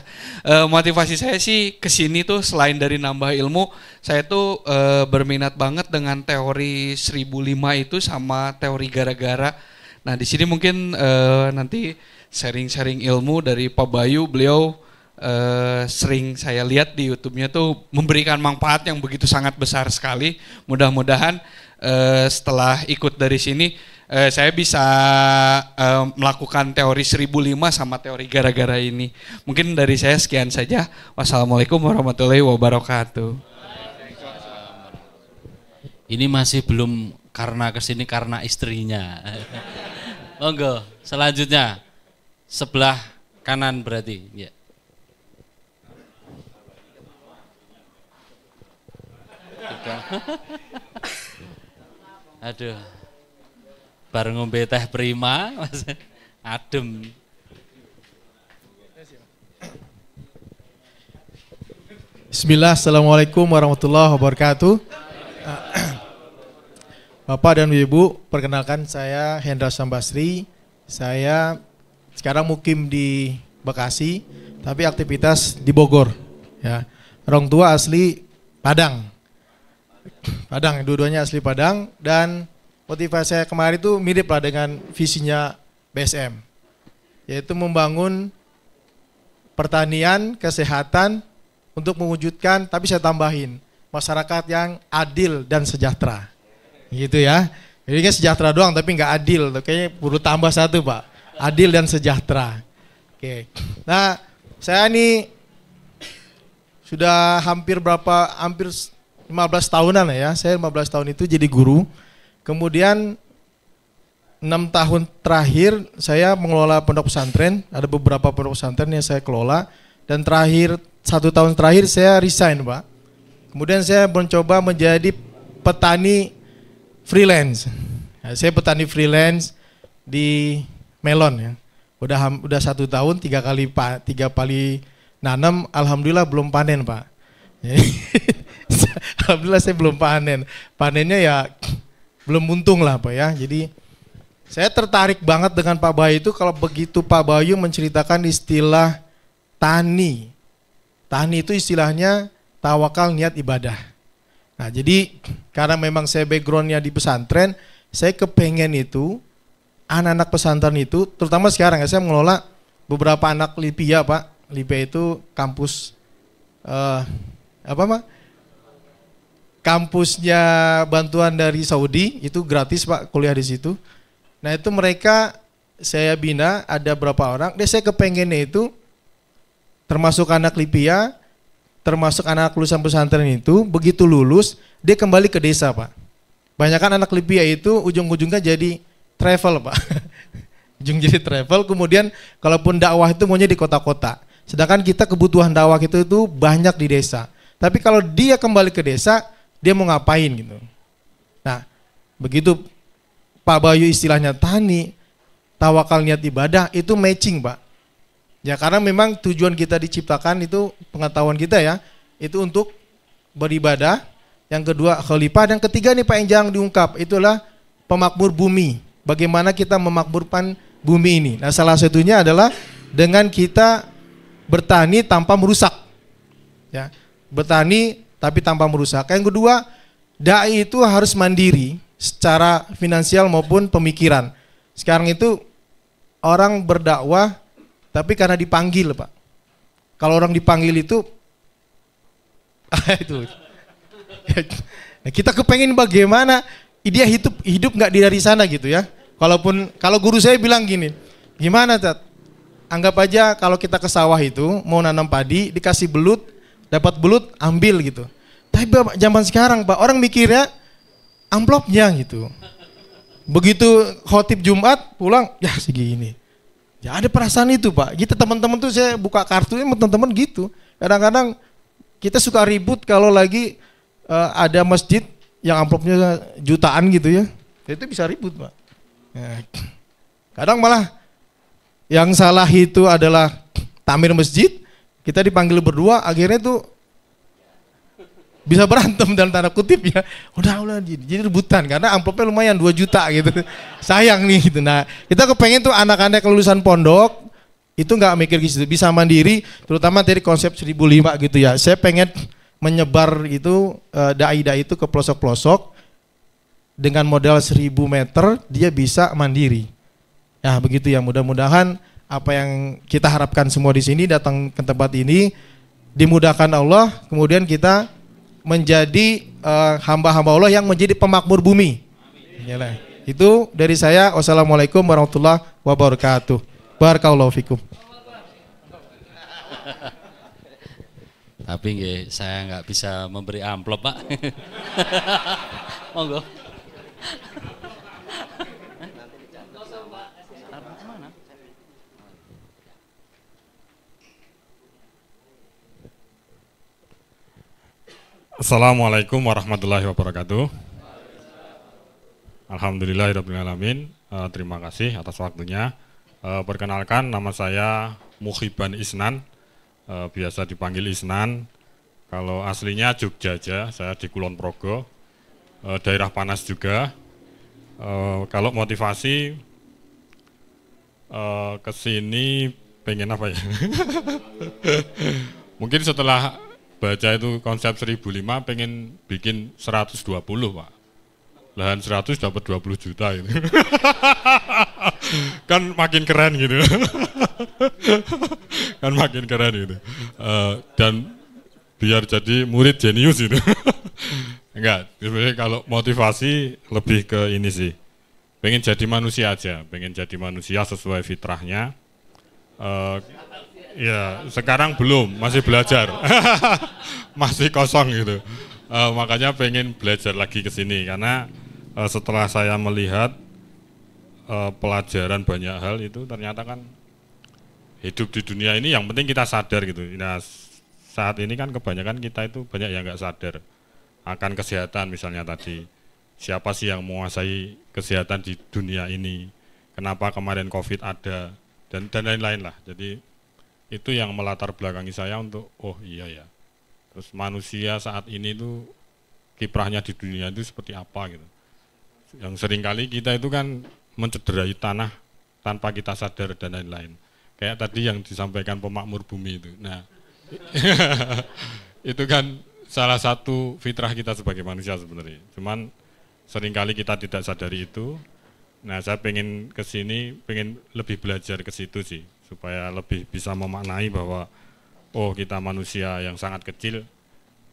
[SPEAKER 24] Motivasi saya sih kesini tuh selain dari nambah ilmu, saya tuh berminat banget dengan teori 1005 itu sama teori gara-gara. Nah di sini mungkin nanti sharing-sharing ilmu dari Pak Bayu, beliau sering saya lihat di YouTube-nya tuh memberikan manfaat yang begitu sangat besar sekali. Mudah-mudahan setelah ikut dari sini saya bisa melakukan teori 1005 sama teori gara-gara ini. Mungkin dari saya sekian saja. Wassalamualaikum warahmatullahi wabarakatuh.
[SPEAKER 2] Ini masih belum karena kesini karena istrinya. Monggo, selanjutnya sebelah kanan berarti. Ya. Aduh. Bareng ngombe teh prima, Mas. Adem.
[SPEAKER 6] Bismillah, Assalamualaikum warahmatullahi wabarakatuh. Bapak dan Ibu, perkenalkan saya Hendra Sambasri. Saya sekarang mukim di Bekasi, tapi aktivitas di Bogor. Ya, orang tua asli Padang. Padang, dua-duanya asli Padang, dan motivasi saya kemarin itu mirip lah dengan visinya BSM, yaitu membangun pertanian, kesehatan untuk mewujudkan, tapi saya tambahin, masyarakat yang adil dan sejahtera. Gitu ya. Jadi kan sejahtera doang tapi nggak adil, kayaknya perlu tambah satu Pak, adil dan sejahtera. Oke. Nah, saya ini sudah hampir 15 tahunan ya, saya 15 tahun itu jadi guru. Kemudian 6 tahun terakhir saya mengelola pondok pesantren, ada beberapa pondok pesantren yang saya kelola, dan terakhir 1 tahun terakhir saya resign Pak. Kemudian saya mencoba menjadi petani freelance. Nah, saya petani freelance di melon ya. Udah 1 tahun 3 kali nanam, alhamdulillah belum panen Pak. Alhamdulillah saya belum panen. Panennya ya belum untung lah Pak ya. Jadi saya tertarik banget dengan Pak Bayu itu kalau begitu Pak Bayu menceritakan istilah tani. Tani itu istilahnya tawakal niat ibadah. Nah jadi karena memang saya backgroundnya di pesantren, saya kepengen itu anak-anak pesantren itu, terutama sekarang ya, saya mengelola beberapa anak Lipia Pak. Lipia itu kampus kampusnya bantuan dari Saudi, itu gratis Pak kuliah di situ. Nah itu mereka saya bina, ada berapa orang, saya kepengennya itu termasuk anak Lipia, termasuk anak lulusan pesantren itu, begitu lulus, dia kembali ke desa Pak. Banyakan anak Lipia itu ujung-ujungnya jadi travel Pak. Ujung jadi travel, kemudian kalaupun dakwah itu maunya di kota-kota. Sedangkan kita kebutuhan dakwah itu banyak di desa. Tapi kalau dia kembali ke desa, dia mau ngapain gitu. Nah, begitu Pak Bayu istilahnya tani, tawakal niat ibadah, itu matching Pak. Ya karena memang tujuan kita diciptakan itu, pengetahuan kita ya, itu untuk beribadah. Yang kedua khalifah, dan ketiga nih Pak yang jangan diungkap, itulah pemakmur bumi. Bagaimana kita memakmurkan bumi ini. Nah salah satunya adalah dengan kita bertani tanpa merusak. Ya, bertani tapi tanpa merusak. Yang kedua, dai itu harus mandiri secara finansial maupun pemikiran. Sekarang itu orang berdakwah tapi karena dipanggil Pak. Kalau orang dipanggil itu itu. Nah, kita kepengen bagaimana dia hidup nggak dari sana gitu ya. Kalau guru saya bilang gini, gimana Tat? Anggap aja kalau kita ke sawah itu mau nanam padi, dikasih belut, dapat belut ambil gitu. Tapi zaman sekarang Pak, orang mikirnya amplopnya gitu. Begitu khotib Jumat pulang, ya segini. Ya ada perasaan itu Pak. Kita teman-teman tuh saya buka kartu ini teman-teman gitu. Kadang-kadang kita suka ribut kalau lagi ada masjid yang amplopnya jutaan gitu ya. Itu bisa ribut Pak. Ya. Kadang malah yang salah itu adalah tamir masjid. Kita dipanggil berdua, akhirnya tuh bisa berantem dalam tanda kutip ya. Udah jadi rebutan karena amplopnya lumayan 2 juta gitu. Sayang nih gitu. Nah, kita kepengen tuh anak-anak lulusan pondok itu nggak mikir gitu, bisa mandiri, terutama dari konsep 1005 gitu ya. Saya pengen menyebar itu dai-dai itu ke pelosok-pelosok dengan modal 1000 meter dia bisa mandiri. Ya, begitu ya. Mudah-mudahan apa yang kita harapkan semua di sini datang ke tempat ini dimudahkan Allah, kemudian kita menjadi hamba-hamba Allah yang menjadi pemakmur bumi. Yalah. Itu dari saya. Wassalamualaikum warahmatullahi wabarakatuh. Barakallahu fikum.
[SPEAKER 2] Tapi saya nggak bisa memberi amplop Pak. Monggo.
[SPEAKER 10] Assalamualaikum warahmatullahi wabarakatuh. Alhamdulillahirrahmanirrahim. Terima kasih atas waktunya. Perkenalkan, nama saya Muhiban Isnan, biasa dipanggil Isnan. Kalau aslinya Jogja aja, saya di Kulon Progo, daerah panas juga. Kalau motivasi ke sini pengen apa ya? Mungkin setelah baca itu konsep 1005 pengen bikin 120, Pak. Lahan 100 dapat 20 juta itu. Kan makin keren gitu. Kan makin keren gitu. Dan biar jadi murid jenius itu. Enggak, sebenarnya kalau motivasi lebih ke ini sih. Pengen jadi manusia aja, pengen jadi manusia sesuai fitrahnya. Ya, sekarang belum, masih belajar. Masih kosong gitu. Makanya pengen belajar lagi ke sini karena setelah saya melihat pelajaran banyak hal itu ternyata kan hidup di dunia ini yang penting kita sadar gitu. Nah, saat ini kan kebanyakan kita itu banyak yang nggak sadar akan kesehatan misalnya tadi. Siapa sih yang menguasai kesehatan di dunia ini? Kenapa kemarin COVID ada dan lain-lain lah. Jadi itu yang melatar belakangi saya untuk oh iya ya. Terus manusia saat ini tuh kiprahnya di dunia itu seperti apa gitu. Yang seringkali kita itu kan mencederai tanah tanpa kita sadar dan lain-lain. Kayak tadi yang disampaikan pemakmur bumi itu. Nah, itu kan salah satu fitrah kita sebagai manusia sebenarnya. Cuman seringkali kita tidak sadari itu. Nah, saya pengen ke sini, pengen lebih belajar ke situ sih, supaya lebih bisa memaknai bahwa oh kita manusia yang sangat kecil,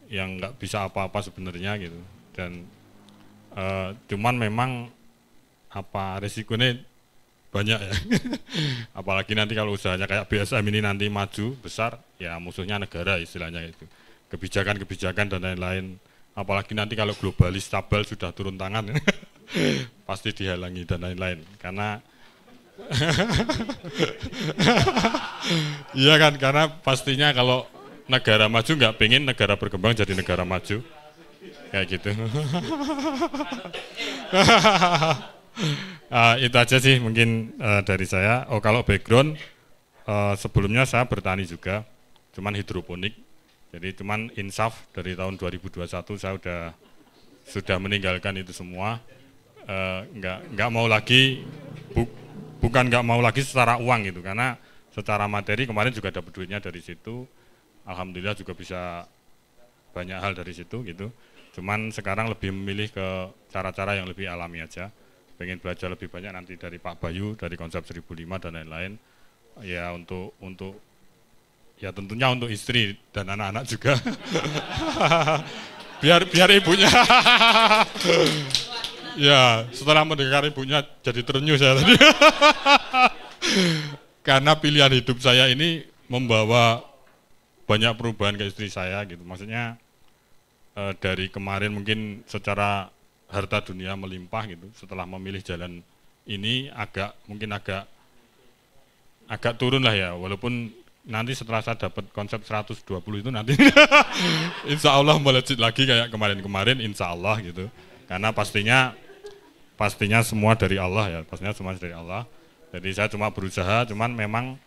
[SPEAKER 10] yang nggak bisa apa-apa sebenarnya gitu. Dan cuman memang apa resikonya banyak ya. Apalagi nanti kalau usahanya kayak BSM ini nanti maju besar, ya musuhnya negara istilahnya itu. Kebijakan-kebijakan dan lain-lain. Apalagi nanti kalau globalis tabel sudah turun tangan, pasti dihalangi dan lain-lain. Karena iya kan, karena pastinya kalau negara maju nggak pengen negara berkembang jadi negara maju. Kayak gitu. Itu aja sih mungkin dari saya. Oh kalau background sebelumnya saya bertani juga, cuman hidroponik. Jadi cuman insaf dari tahun 2021 saya sudah meninggalkan itu semua. Nggak mau lagi, bukan nggak mau lagi secara uang gitu, karena secara materi kemarin juga dapat duitnya dari situ. Alhamdulillah juga bisa banyak hal dari situ gitu. Cuman sekarang lebih memilih ke cara-cara yang lebih alami aja. Pengen belajar lebih banyak nanti dari Pak Bayu, dari konsep 1005 dan lain-lain. Ya untuk ya tentunya untuk istri dan anak-anak juga. biar ibunya. Ya, setelah mendengar ibunya jadi terenyuh saya tadi. Karena pilihan hidup saya ini membawa banyak perubahan ke istri saya gitu. Maksudnya dari kemarin mungkin secara harta dunia melimpah gitu, setelah memilih jalan ini mungkin agak turun lah ya, walaupun nanti setelah saya dapat konsep 120 itu nanti insya Allah melejit lagi kayak kemarin-kemarin insya Allah gitu, karena pastinya semua dari Allah ya, pastinya semua dari Allah. Jadi saya cuma berusaha, cuman memang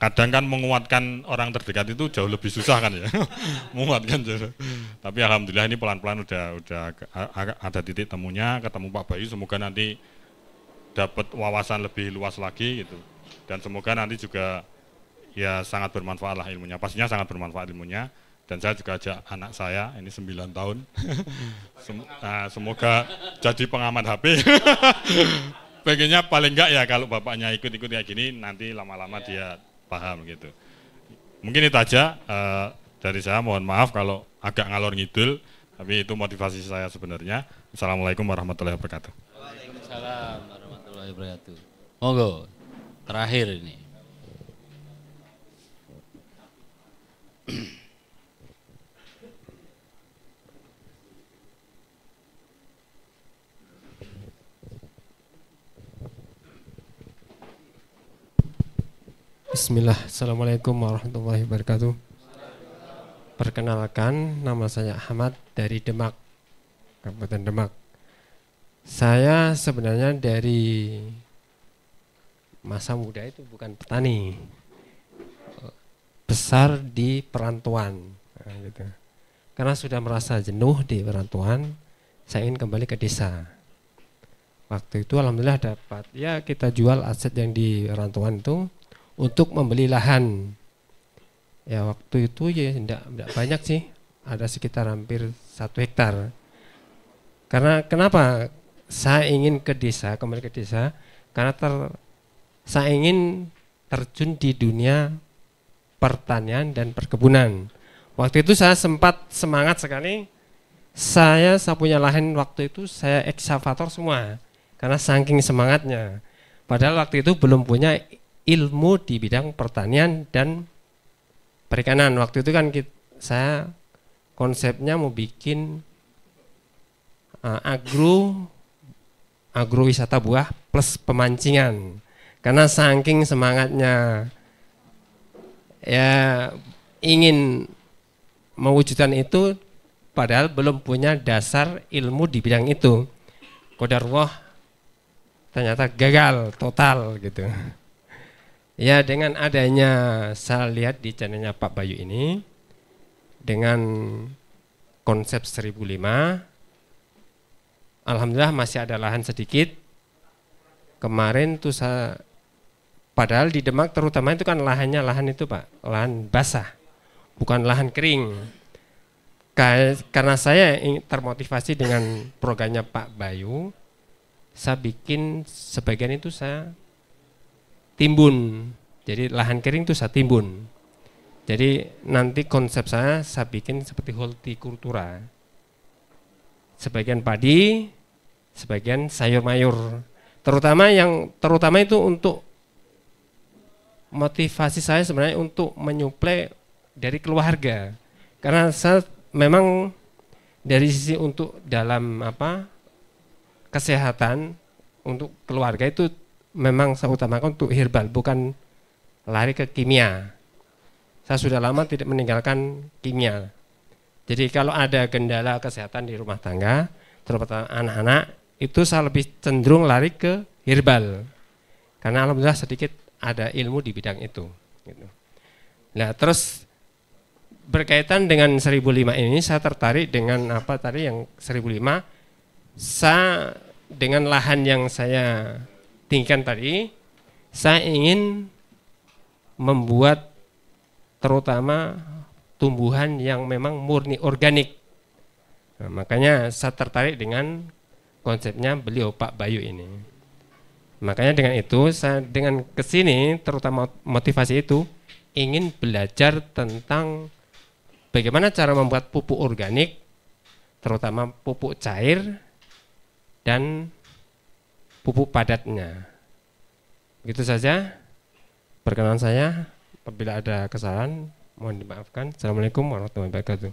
[SPEAKER 10] kadang kan menguatkan orang terdekat itu jauh lebih susah kan ya, menguatkan. Tapi alhamdulillah ini pelan-pelan udah ada titik temunya, ketemu Pak Bayu, semoga nanti dapat wawasan lebih luas lagi gitu. Dan semoga nanti juga ya sangat bermanfaat lah ilmunya, pastinya sangat bermanfaat ilmunya. Dan saya juga ajak anak saya, ini 9 tahun, semoga jadi pengamat HP. Pengennya paling enggak ya kalau bapaknya ikut-ikut kayak gini, nanti lama-lama dia paham gitu. Mungkin itu aja dari saya, mohon maaf kalau agak ngalor ngidul, tapi itu motivasi saya sebenarnya. Assalamualaikum warahmatullahi wabarakatuh.
[SPEAKER 2] Waalaikumsalam warahmatullahi wabarakatuh. Monggo, terakhir ini.
[SPEAKER 11] Bismillah, Assalamualaikum warahmatullahi wabarakatuh. Perkenalkan, nama saya Ahmad dari Demak, Kabupaten Demak. Saya sebenarnya dari masa muda itu bukan petani, besar di perantauan, nah, gitu. Karena sudah merasa jenuh di perantauan, saya ingin kembali ke desa. Waktu itu alhamdulillah dapat, ya kita jual aset yang di perantauan itu untuk membeli lahan. Ya waktu itu ya tidak banyak sih, ada sekitar hampir 1 hektar. Karena kenapa saya ingin ke desa, kembali ke desa, karena saya ingin terjun di dunia pertanian dan perkebunan. Waktu itu saya sempat semangat sekali, saya punya lahan waktu itu saya ekskavator semua, karena saking semangatnya. Padahal waktu itu belum punya ilmu di bidang pertanian dan perikanan. Waktu itu kan saya konsepnya mau bikin agrowisata buah plus pemancingan. Karena saking semangatnya ya ingin mewujudkan itu, padahal belum punya dasar ilmu di bidang itu. Qadarullah ternyata gagal total gitu. Ya dengan adanya saya lihat di channelnya Pak Bayu ini dengan konsep 1005, alhamdulillah masih ada lahan sedikit. Kemarin tuh saya, padahal di Demak terutama itu kan lahan itu Pak, lahan basah, bukan lahan kering. Karena saya termotivasi dengan programnya Pak Bayu, saya bikin sebagian itu saya timbun. Jadi lahan kering itu saya timbun. Jadi nanti konsep saya bikin seperti hortikultura. Sebagian padi, sebagian sayur mayur. Terutama itu untuk motivasi saya sebenarnya untuk menyuplai dari keluarga. Karena saya memang dari sisi untuk dalam kesehatan untuk keluarga itu memang saya utamakan untuk herbal, bukan lari ke kimia. Saya sudah lama tidak meninggalkan kimia. Jadi kalau ada kendala kesehatan di rumah tangga, terutama anak-anak, itu saya lebih cenderung lari ke herbal. Karena alhamdulillah sedikit ada ilmu di bidang itu. Gitu. Nah terus berkaitan dengan 1005 ini, saya tertarik dengan apa tadi yang 1005. Saya dengan lahan yang saya tinggikan tadi, saya ingin membuat terutama tumbuhan yang memang murni organik. Nah, makanya saya tertarik dengan konsepnya beliau Pak Bayu ini. Makanya dengan itu saya dengan kesini terutama motivasi itu ingin belajar tentang bagaimana cara membuat pupuk organik, terutama pupuk cair dan pupuk padatnya. Begitu saja perkenalan saya. Apabila ada kesalahan mohon dimaafkan. Assalamualaikum warahmatullahi wabarakatuh.